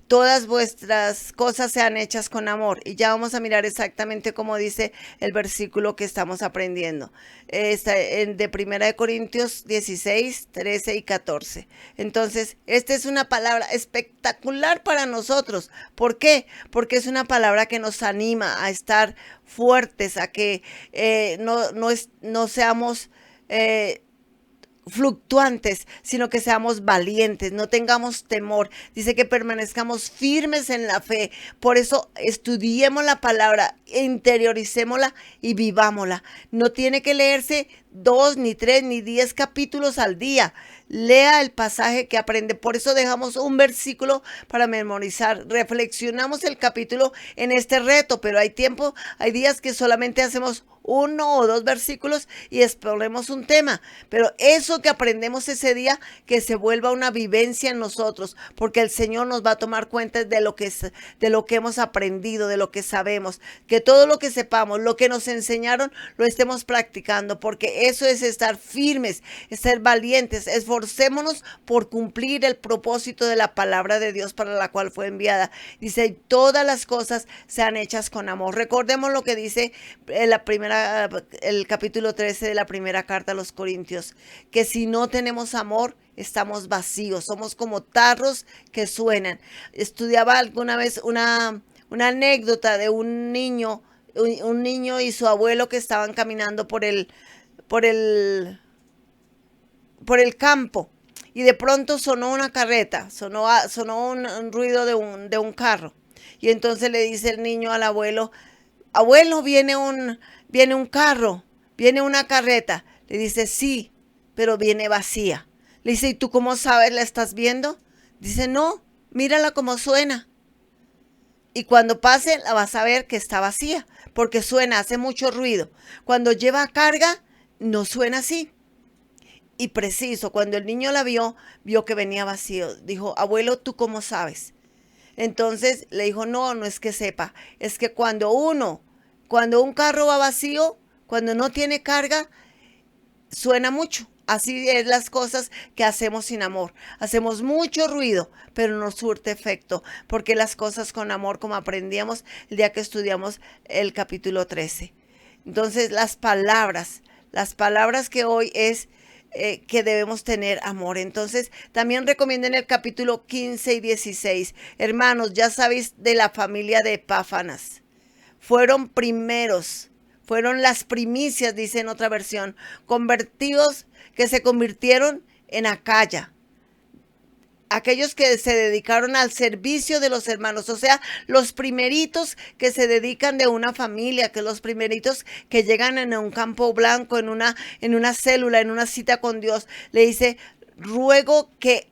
todas vuestras cosas sean hechas con amor. Y ya vamos a mirar exactamente cómo dice el versículo que estamos aprendiendo. Está de Primera de Corintios 16, 13 y 14. Entonces, esta es una palabra espectacular para nosotros. ¿Por qué? Porque es una palabra que nos anima a estar fuertes, a que no seamos fluctuantes, sino que seamos valientes, no tengamos temor. Dice que permanezcamos firmes en la fe. Por eso estudiemos la palabra, interioricémosla y vivámosla. No tiene que leerse 2, ni 3, ni 10 capítulos al día. Lea el pasaje que aprende. Por eso dejamos un versículo para memorizar. Reflexionamos el capítulo en este reto, pero hay días que solamente hacemos 1 o 2 versículos y exponemos un tema, pero eso que aprendemos ese día, que se vuelva una vivencia en nosotros, porque el Señor nos va a tomar cuenta de lo que hemos aprendido, de lo que sabemos, que todo lo que sepamos, lo que nos enseñaron, lo estemos practicando, porque eso es estar firmes, es ser valientes. Esforcémonos por cumplir el propósito de la palabra de Dios para la cual fue enviada. Dice, todas las cosas sean hechas con amor. Recordemos lo que dice el capítulo 13 de la primera carta a los Corintios, que si no tenemos amor, estamos vacíos, somos como tarros que suenan. Estudiaba alguna vez una anécdota de un niño y su abuelo que estaban caminando por el campo, y de pronto sonó una carreta, sonó un ruido de un carro. Y entonces le dice el niño al abuelo, abuelo, viene un carro, viene una carreta. Le dice, sí, pero viene vacía. Le dice, ¿y tú cómo sabes? ¿La estás viendo? Dice, no, mírala cómo suena. Y cuando pase, la vas a ver que está vacía, porque hace mucho ruido. Cuando lleva carga, no suena así. Y preciso, cuando el niño la vio que venía vacío. Dijo, abuelo, ¿tú cómo sabes? Entonces le dijo, no es que sepa, es que cuando un carro va vacío, cuando no tiene carga, suena mucho. Así es las cosas que hacemos sin amor. Hacemos mucho ruido, pero no surte efecto, porque las cosas con amor, como aprendíamos el día que estudiamos el capítulo 13. Entonces las palabras que hoy es que debemos tener amor. Entonces, también recomiendo en el capítulo 15 y 16, hermanos, ya sabéis de la familia de Epáfanas. Fueron las primicias, dice en otra versión, convertidos que se convirtieron en Acaya. Aquellos que se dedicaron al servicio de los hermanos, o sea, los primeritos que se dedican de una familia, que los primeritos que llegan en un campo blanco, en una célula, en una cita con Dios. Le dice, ruego que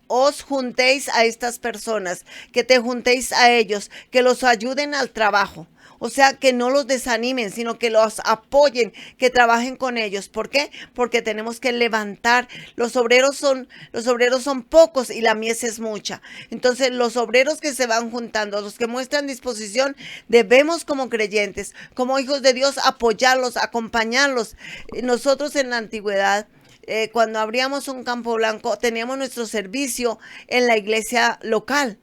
os juntéis a estas personas, que te juntéis a ellos, que los ayuden al trabajo. O sea, que no los desanimen, sino que los apoyen, que trabajen con ellos. ¿Por qué? Porque tenemos que levantar. Los obreros son pocos y la mies es mucha. Entonces, los obreros que se van juntando, los que muestran disposición, debemos como creyentes, como hijos de Dios, apoyarlos, acompañarlos. Nosotros en la antigüedad, cuando abríamos un campo blanco, teníamos nuestro servicio en la iglesia local.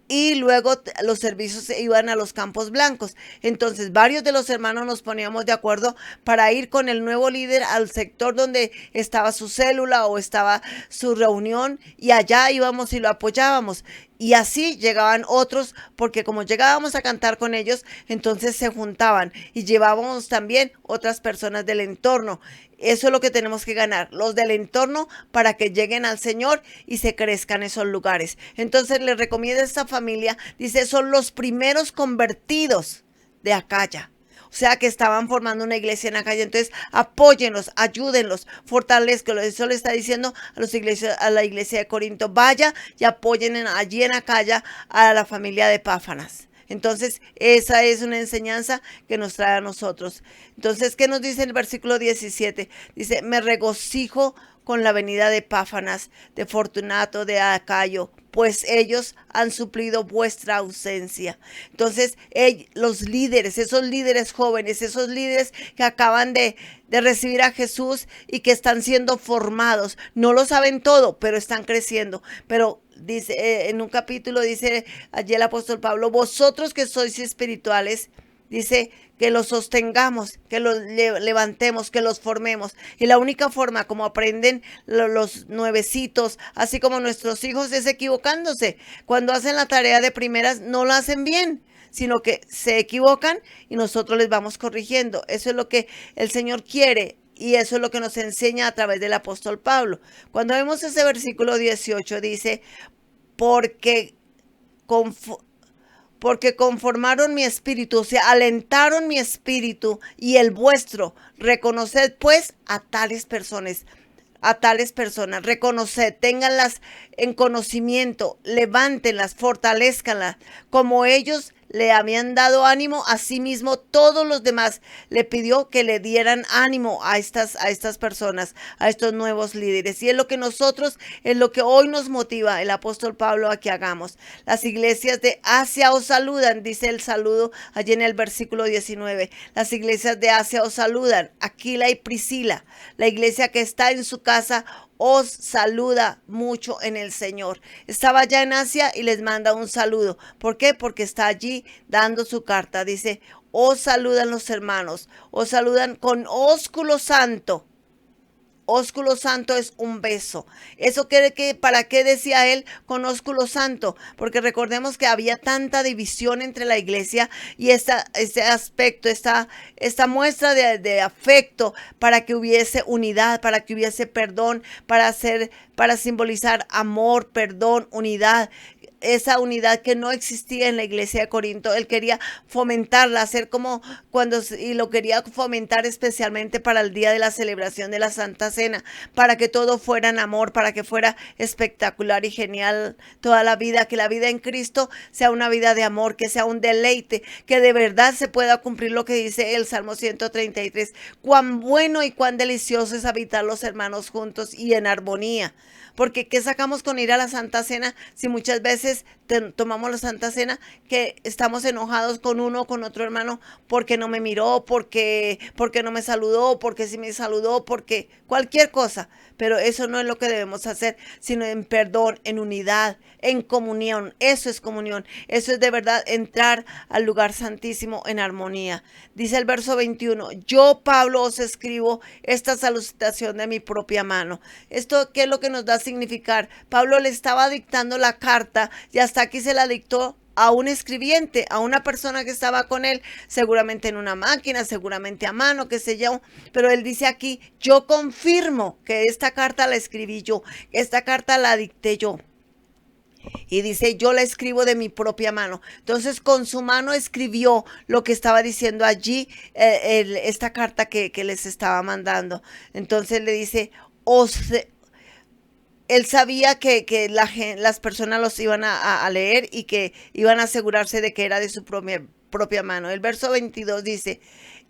Y luego los servicios iban a los campos blancos. Entonces varios de los hermanos nos poníamos de acuerdo para ir con el nuevo líder al sector donde estaba su célula o estaba su reunión, y allá íbamos y lo apoyábamos. Y así llegaban otros, porque como llegábamos a cantar con ellos, entonces se juntaban y llevábamos también otras personas del entorno. Eso es lo que tenemos que ganar, los del entorno, para que lleguen al Señor y se crezcan esos lugares. Entonces les recomiendo a esta familia, dice, son los primeros convertidos de Acaya. O sea que estaban formando una iglesia en la calle. Entonces, apóyenlos, ayúdenlos, fortalezcanlos. Eso le está diciendo a la iglesia de Corinto. Vaya y apoyen allí en la calle a la familia de Epáfras. Entonces, esa es una enseñanza que nos trae a nosotros. Entonces, ¿qué nos dice el versículo 17? Dice, me regocijo con la venida de Epáfras, de Fortunato, de Acayo, pues ellos han suplido vuestra ausencia. Entonces, los líderes, esos líderes jóvenes, esos líderes que acaban de recibir a Jesús y que están siendo formados, no lo saben todo, pero están creciendo. Pero dice, en un capítulo dice allí el apóstol Pablo, vosotros que sois espirituales, dice que los sostengamos, que los levantemos, que los formemos. Y la única forma como aprenden los nuevecitos, así como nuestros hijos, es equivocándose. Cuando hacen la tarea de primeras, no la hacen bien, sino que se equivocan y nosotros les vamos corrigiendo. Eso es lo que el Señor quiere. Y eso es lo que nos enseña a través del apóstol Pablo. Cuando vemos ese versículo 18 dice, porque conformaron mi espíritu, o sea, alentaron mi espíritu y el vuestro. Reconoced pues a tales personas, reconoced, ténganlas en conocimiento, levántenlas, fortalezcanlas, como ellos le habían dado ánimo, asimismo todos los demás le pidió que le dieran ánimo a estas personas, a estos nuevos líderes. Y es lo que hoy nos motiva el apóstol Pablo a que hagamos. Las iglesias de Asia os saludan, dice el saludo allí en el versículo 19. Las iglesias de Asia os saludan, Aquila y Priscila, la iglesia que está en su casa os saluda mucho en el Señor. Estaba ya en Asia y les manda un saludo. ¿Por qué? Porque está allí dando su carta. Dice, os saludan los hermanos, os saludan con ósculo santo. Ósculo santo es un beso. ¿Eso para qué decía él con ósculo santo? Porque recordemos que había tanta división entre la iglesia y este aspecto, esta muestra de afecto para que hubiese unidad, para que hubiese perdón, para simbolizar amor, perdón, unidad. Esa unidad que no existía en la iglesia de Corinto, él quería fomentarla, hacer como y lo quería fomentar especialmente para el día de la celebración de la Santa Cena, para que todo fuera en amor, para que fuera espectacular y genial toda la vida, que la vida en Cristo sea una vida de amor, que sea un deleite, que de verdad se pueda cumplir lo que dice el Salmo 133, cuán bueno y cuán delicioso es habitar los hermanos juntos y en armonía. Porque ¿qué sacamos con ir a la Santa Cena si muchas veces tomamos la Santa Cena que estamos enojados con uno o con otro hermano porque no me miró, porque no me saludó, porque sí me saludó, porque cualquier cosa? Pero eso no es lo que debemos hacer, sino en perdón, en unidad, en comunión. Eso es comunión. Eso es de verdad entrar al lugar santísimo en armonía. Dice el verso 21, yo Pablo os escribo esta salutación de mi propia mano. ¿Esto qué es lo que nos da a significar? Pablo le estaba dictando la carta y hasta aquí se la dictó a un escribiente, a una persona que estaba con él, seguramente en una máquina, seguramente a mano, qué sé yo, pero él dice aquí, yo confirmo que esta carta la escribí yo, esta carta la dicté yo. Y dice, yo la escribo de mi propia mano. Entonces, con su mano escribió lo que estaba diciendo allí, esta carta que les estaba mandando. Entonces le dice, él sabía que las personas los iban a leer y que iban a asegurarse de que era de su propia mano. El verso 22 dice,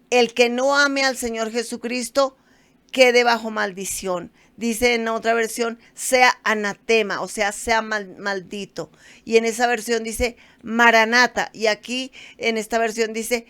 el que no ame al Señor Jesucristo quede bajo maldición. Dice en otra versión, sea anatema, o sea, sea maldito. Y en esa versión dice maranata. Y aquí en esta versión dice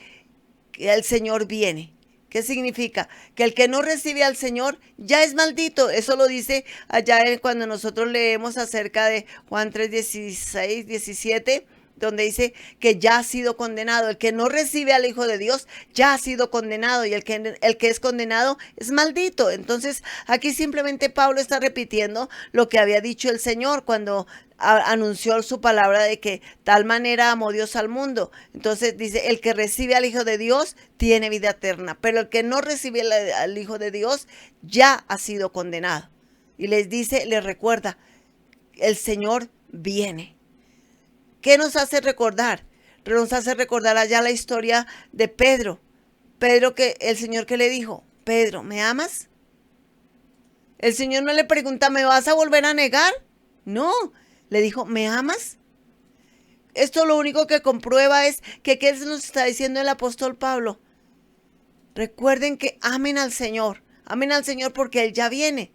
que el Señor viene. ¿Qué significa? Que el que no recibe al Señor ya es maldito. Eso lo dice allá cuando nosotros leemos acerca de Juan 3, 16, 17, donde dice que ya ha sido condenado. El que no recibe al Hijo de Dios ya ha sido condenado, y el que es condenado es maldito. Entonces aquí simplemente Pablo está repitiendo lo que había dicho el Señor cuando anunció su palabra de que tal manera amó Dios al mundo. Entonces dice, el que recibe al Hijo de Dios tiene vida eterna, pero el que no recibe al Hijo de Dios ya ha sido condenado. Y les recuerda, el Señor viene. ¿Qué nos hace recordar? Nos hace recordar allá la historia de Pedro. el Señor que le dijo, Pedro, ¿me amas? El Señor no le pregunta, ¿me vas a volver a negar? No, le dijo, ¿me amas? Esto lo único que comprueba es que ¿qué nos está diciendo el apóstol Pablo? Recuerden que amen al Señor porque Él ya viene.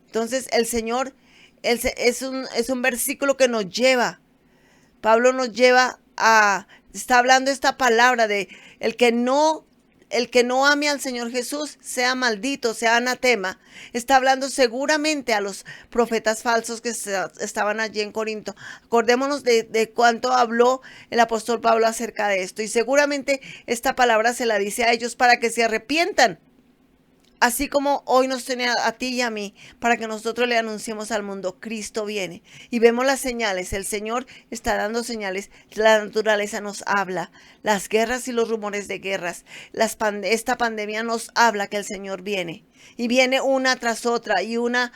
Entonces el Señor es un versículo que nos lleva. Pablo nos lleva está hablando esta palabra de el que no ame al Señor Jesús sea maldito, sea anatema. Está hablando seguramente a los profetas falsos que estaban allí en Corinto. Acordémonos de cuánto habló el apóstol Pablo acerca de esto. Y seguramente esta palabra se la dice a ellos para que se arrepientan. Así como hoy nos tiene a ti y a mí, para que nosotros le anunciemos al mundo, Cristo viene. Y vemos las señales, el Señor está dando señales, la naturaleza nos habla, las guerras y los rumores de guerras, esta pandemia nos habla que el Señor viene. Y viene una tras otra, y una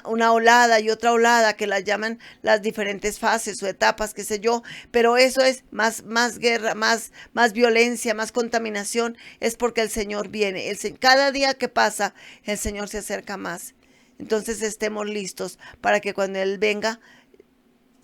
olada y otra olada, que las llaman las diferentes fases o etapas, qué sé yo, pero eso es más guerra, más violencia, más contaminación, es porque el Señor viene. Cada día que pasa, el Señor se acerca más. Entonces estemos listos para que cuando Él venga,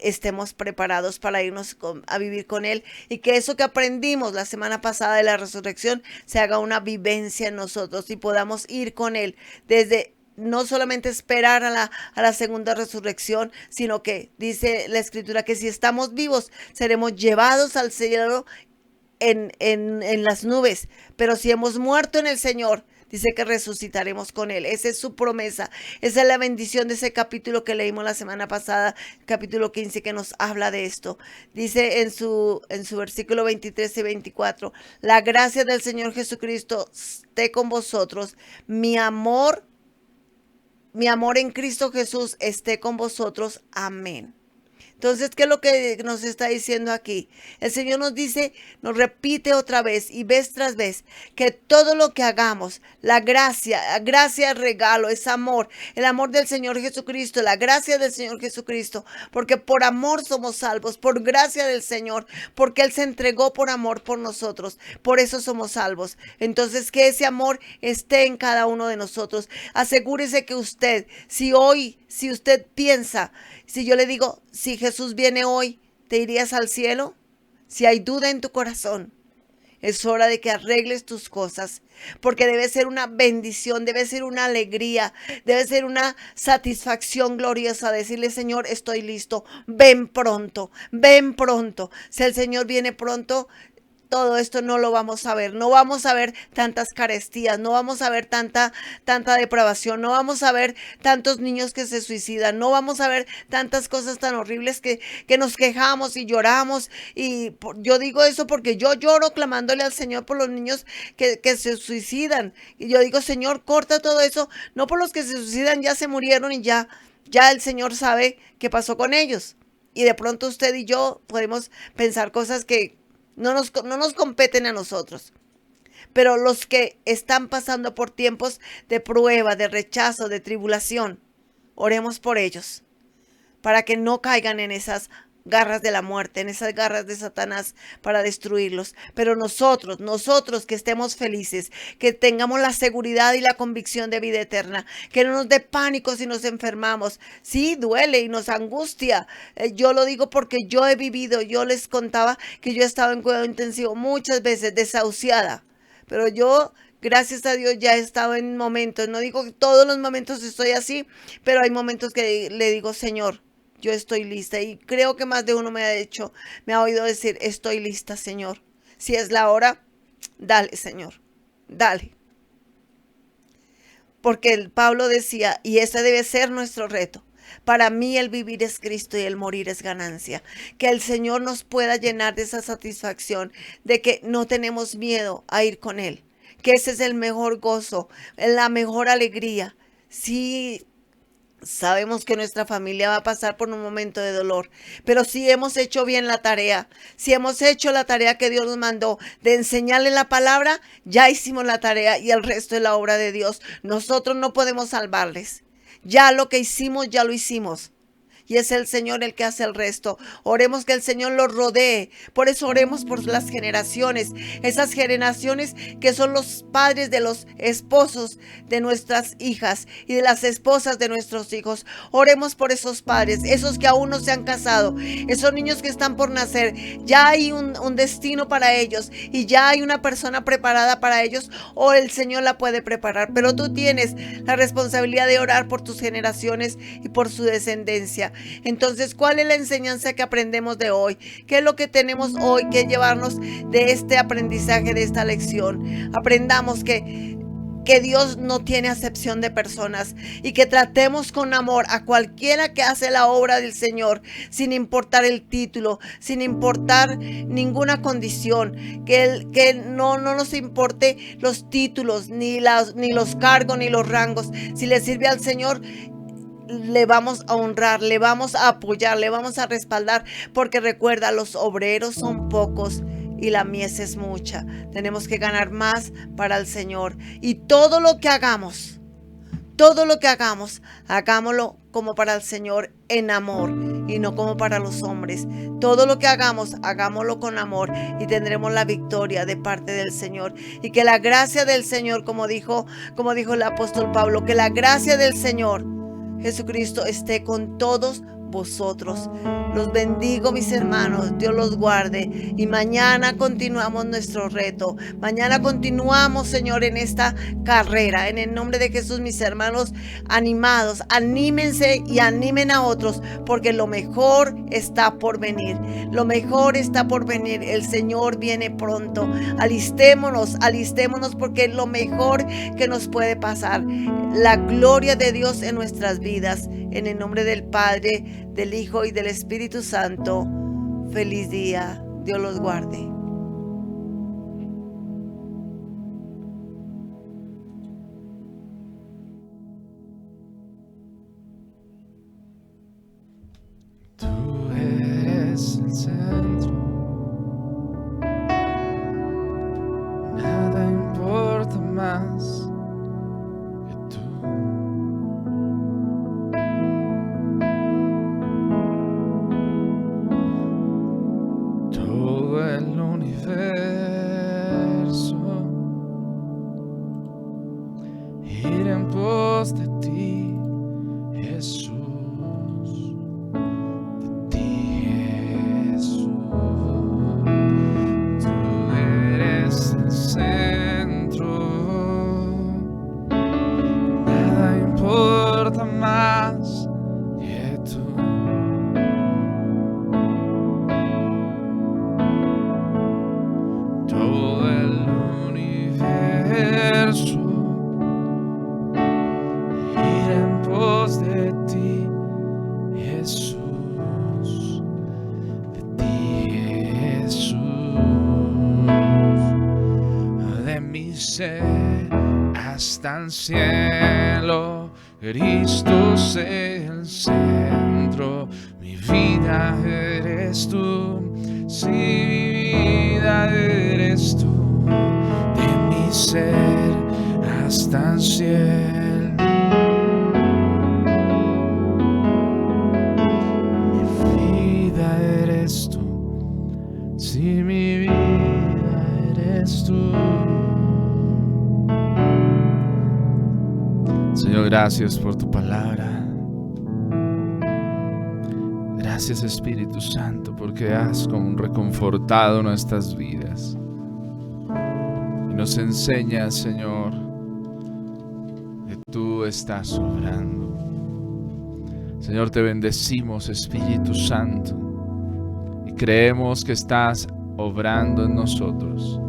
estemos preparados para irnos a vivir con Él, y que eso que aprendimos la semana pasada de la resurrección se haga una vivencia en nosotros y podamos ir con Él desde no solamente esperar a la segunda resurrección, sino que dice la Escritura que si estamos vivos seremos llevados al cielo en las nubes, pero si hemos muerto en el Señor, dice que resucitaremos con Él. Esa es su promesa. Esa es la bendición de ese capítulo que leímos la semana pasada, capítulo 15, que nos habla de esto. Dice en su versículo 23 y 24, la gracia del Señor Jesucristo esté con vosotros. Mi amor en Cristo Jesús esté con vosotros. Amén. Entonces, ¿qué es lo que nos está diciendo aquí? El Señor nos dice, nos repite otra vez y vez tras vez, que todo lo que hagamos, la gracia es regalo, es amor, el amor del Señor Jesucristo, la gracia del Señor Jesucristo, porque por amor somos salvos, por gracia del Señor, porque Él se entregó por amor por nosotros, por eso somos salvos. Entonces, que ese amor esté en cada uno de nosotros. Asegúrese que usted, si usted piensa, si yo le digo, si Jesús viene hoy, ¿te irías al cielo? Si hay duda en tu corazón, es hora de que arregles tus cosas, porque debe ser una bendición, debe ser una alegría, debe ser una satisfacción gloriosa decirle, Señor, estoy listo, ven pronto, ven pronto. Si el Señor viene pronto, todo esto no lo vamos a ver, no vamos a ver tantas carestías, no vamos a ver tanta depravación, no vamos a ver tantos niños que se suicidan, no vamos a ver tantas cosas tan horribles que nos quejamos y lloramos. Y yo digo eso porque yo lloro clamándole al Señor por los niños que se suicidan. Y yo digo, Señor, corta todo eso, no por los que se suicidan, ya se murieron y ya el Señor sabe qué pasó con ellos. Y de pronto usted y yo podemos pensar cosas que no nos competen a nosotros. Pero los que están pasando por tiempos de prueba, de rechazo, de tribulación, oremos por ellos, para que no caigan en esas garras de la muerte, en esas garras de Satanás para destruirlos. Pero nosotros que estemos felices, que tengamos la seguridad y la convicción de vida eterna, que no nos dé pánico si nos enfermamos. Sí, duele y nos angustia. Yo lo digo porque yo he vivido, yo les contaba que yo he estado en cuidado intensivo muchas veces, desahuciada, pero yo, gracias a Dios, ya he estado en momentos, no digo que todos los momentos estoy así, pero hay momentos que le digo, Señor, yo estoy lista. Y creo que más de uno me ha oído decir, estoy lista, Señor. Si es la hora, dale, Señor, dale. Porque el Pablo decía, y ese debe ser nuestro reto, para mí el vivir es Cristo y el morir es ganancia. Que el Señor nos pueda llenar de esa satisfacción de que no tenemos miedo a ir con Él. Que ese es el mejor gozo, la mejor alegría. Sí, sabemos que nuestra familia va a pasar por un momento de dolor, pero si hemos hecho bien la tarea, si hemos hecho la tarea que Dios nos mandó de enseñarle la palabra, ya hicimos la tarea y el resto es la obra de Dios. Nosotros no podemos salvarles. Ya lo que hicimos, ya lo hicimos. y es el Señor el que hace el resto. Oremos que el Señor los rodee. Por eso oremos por las generaciones, esas generaciones que son los padres de los esposos de nuestras hijas y de las esposas de nuestros hijos. Oremos por esos padres, esos que aún no se han casado, esos niños que están por nacer. Ya hay un destino para ellos y ya hay una persona preparada para ellos, o el Señor la puede preparar, pero tú tienes la responsabilidad de orar por tus generaciones y por su descendencia. Entonces, ¿cuál es la enseñanza que aprendemos de hoy? ¿Qué es lo que tenemos hoy que llevarnos de este aprendizaje, de esta lección? Aprendamos que Dios no tiene acepción de personas y que tratemos con amor a cualquiera que hace la obra del Señor, sin importar el título, sin importar ninguna condición, que no nos importe los títulos, ni los cargos, ni los rangos. Si le sirve al Señor, le vamos a honrar, le vamos a apoyar, le vamos a respaldar, porque recuerda, los obreros son pocos y la mies es mucha. Tenemos que ganar más para el Señor. Y todo lo que hagamos, hagámoslo como para el Señor, en amor, y no como para los hombres. Todo lo que hagamos, hagámoslo con amor, y tendremos la victoria de parte del Señor. Y que la gracia del Señor, como dijo el apóstol Pablo, que la gracia del Señor Jesucristo esté con todos vosotros. Los bendigo, mis hermanos. Dios los guarde. Y mañana continuamos nuestro reto. Mañana continuamos, Señor, en esta carrera. En el nombre de Jesús, mis hermanos, animados, anímense y animen a otros, porque lo mejor está por venir. Lo mejor está por venir. El Señor viene pronto. Alistémonos, porque es lo mejor que nos puede pasar. La gloria de Dios en nuestras vidas. En el nombre del Padre, del Hijo y del Espíritu Santo. Feliz día. Dios los guarde. Tú eres el centro, nada importa más que tú. Todo el universo gira en pos de ti, Jesús. Hasta el cielo, Cristo es el centro. Mi vida eres tú, sí, mi vida eres tú. De mi ser hasta el cielo, mi vida eres tú, sí, mi vida eres tú. Señor, gracias por tu palabra. Gracias, Espíritu Santo, porque has como reconfortado nuestras vidas. Y nos enseñas, Señor, que tú estás obrando. Señor, te bendecimos, Espíritu Santo, y creemos que estás obrando en nosotros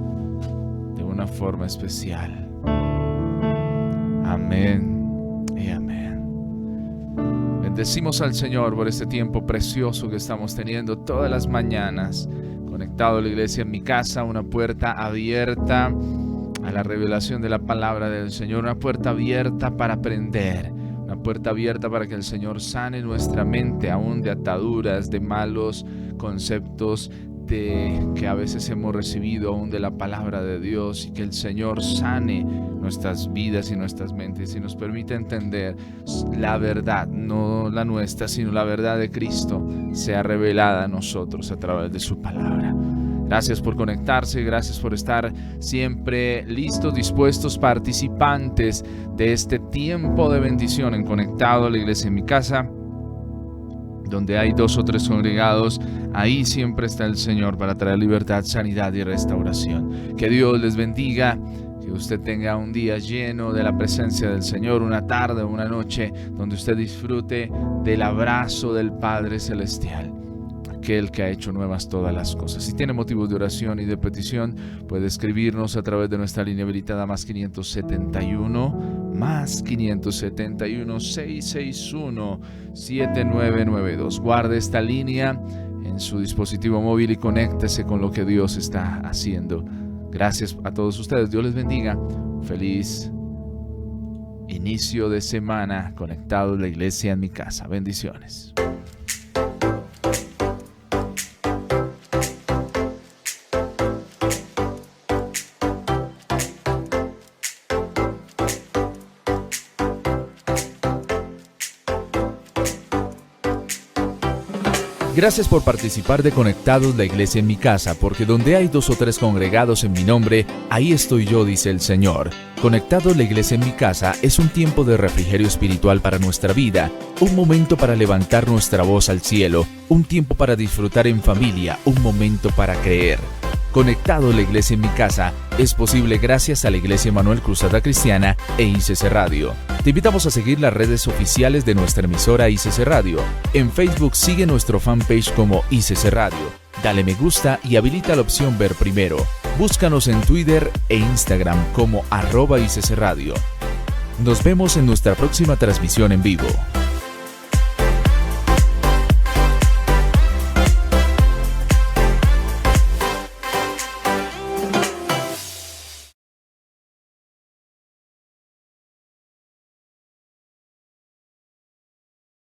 de una forma especial. Amén y amén. Bendecimos al Señor por este tiempo precioso que estamos teniendo todas las mañanas, conectado a la iglesia en mi casa, una puerta abierta a la revelación de la palabra del Señor, una puerta abierta para aprender, una puerta abierta para que el Señor sane nuestra mente aún de ataduras, de malos conceptos, que a veces hemos recibido aún de la palabra de Dios, y que el Señor sane nuestras vidas y nuestras mentes y nos permita entender la verdad, no la nuestra, sino la verdad de Cristo sea revelada a nosotros a través de su palabra. Gracias por conectarse, gracias por estar siempre listos, dispuestos, participantes de este tiempo de bendición en Conectado a la Iglesia en mi Casa. Donde hay 2 o 3 congregados, ahí siempre está el Señor para traer libertad, sanidad y restauración. Que Dios les bendiga, que usted tenga un día lleno de la presencia del Señor, una tarde o una noche donde usted disfrute del abrazo del Padre Celestial, aquel que ha hecho nuevas todas las cosas. Si tiene motivos de oración y de petición, puede escribirnos a través de nuestra línea habilitada más 571 661 7992. Guarde esta línea en su dispositivo móvil y conéctese con lo que Dios está haciendo. Gracias a todos ustedes. Dios les bendiga. Feliz inicio de semana conectados a la Iglesia en mi Casa. Bendiciones. Gracias por participar de Conectados la Iglesia en mi Casa, porque donde hay 2 o 3 congregados en mi nombre, ahí estoy yo, dice el Señor. Conectados la Iglesia en mi Casa es un tiempo de refrigerio espiritual para nuestra vida, un momento para levantar nuestra voz al cielo, un tiempo para disfrutar en familia, un momento para creer. Conectado la Iglesia en mi Casa es posible gracias a la Iglesia Emanuel Cruzada Cristiana e ICC Radio. Te invitamos a seguir las redes oficiales de nuestra emisora ICC Radio. En Facebook sigue nuestro fanpage como ICC Radio. Dale me gusta y habilita la opción Ver Primero. Búscanos en Twitter e Instagram como @ICC Radio. Nos vemos en nuestra próxima transmisión en vivo.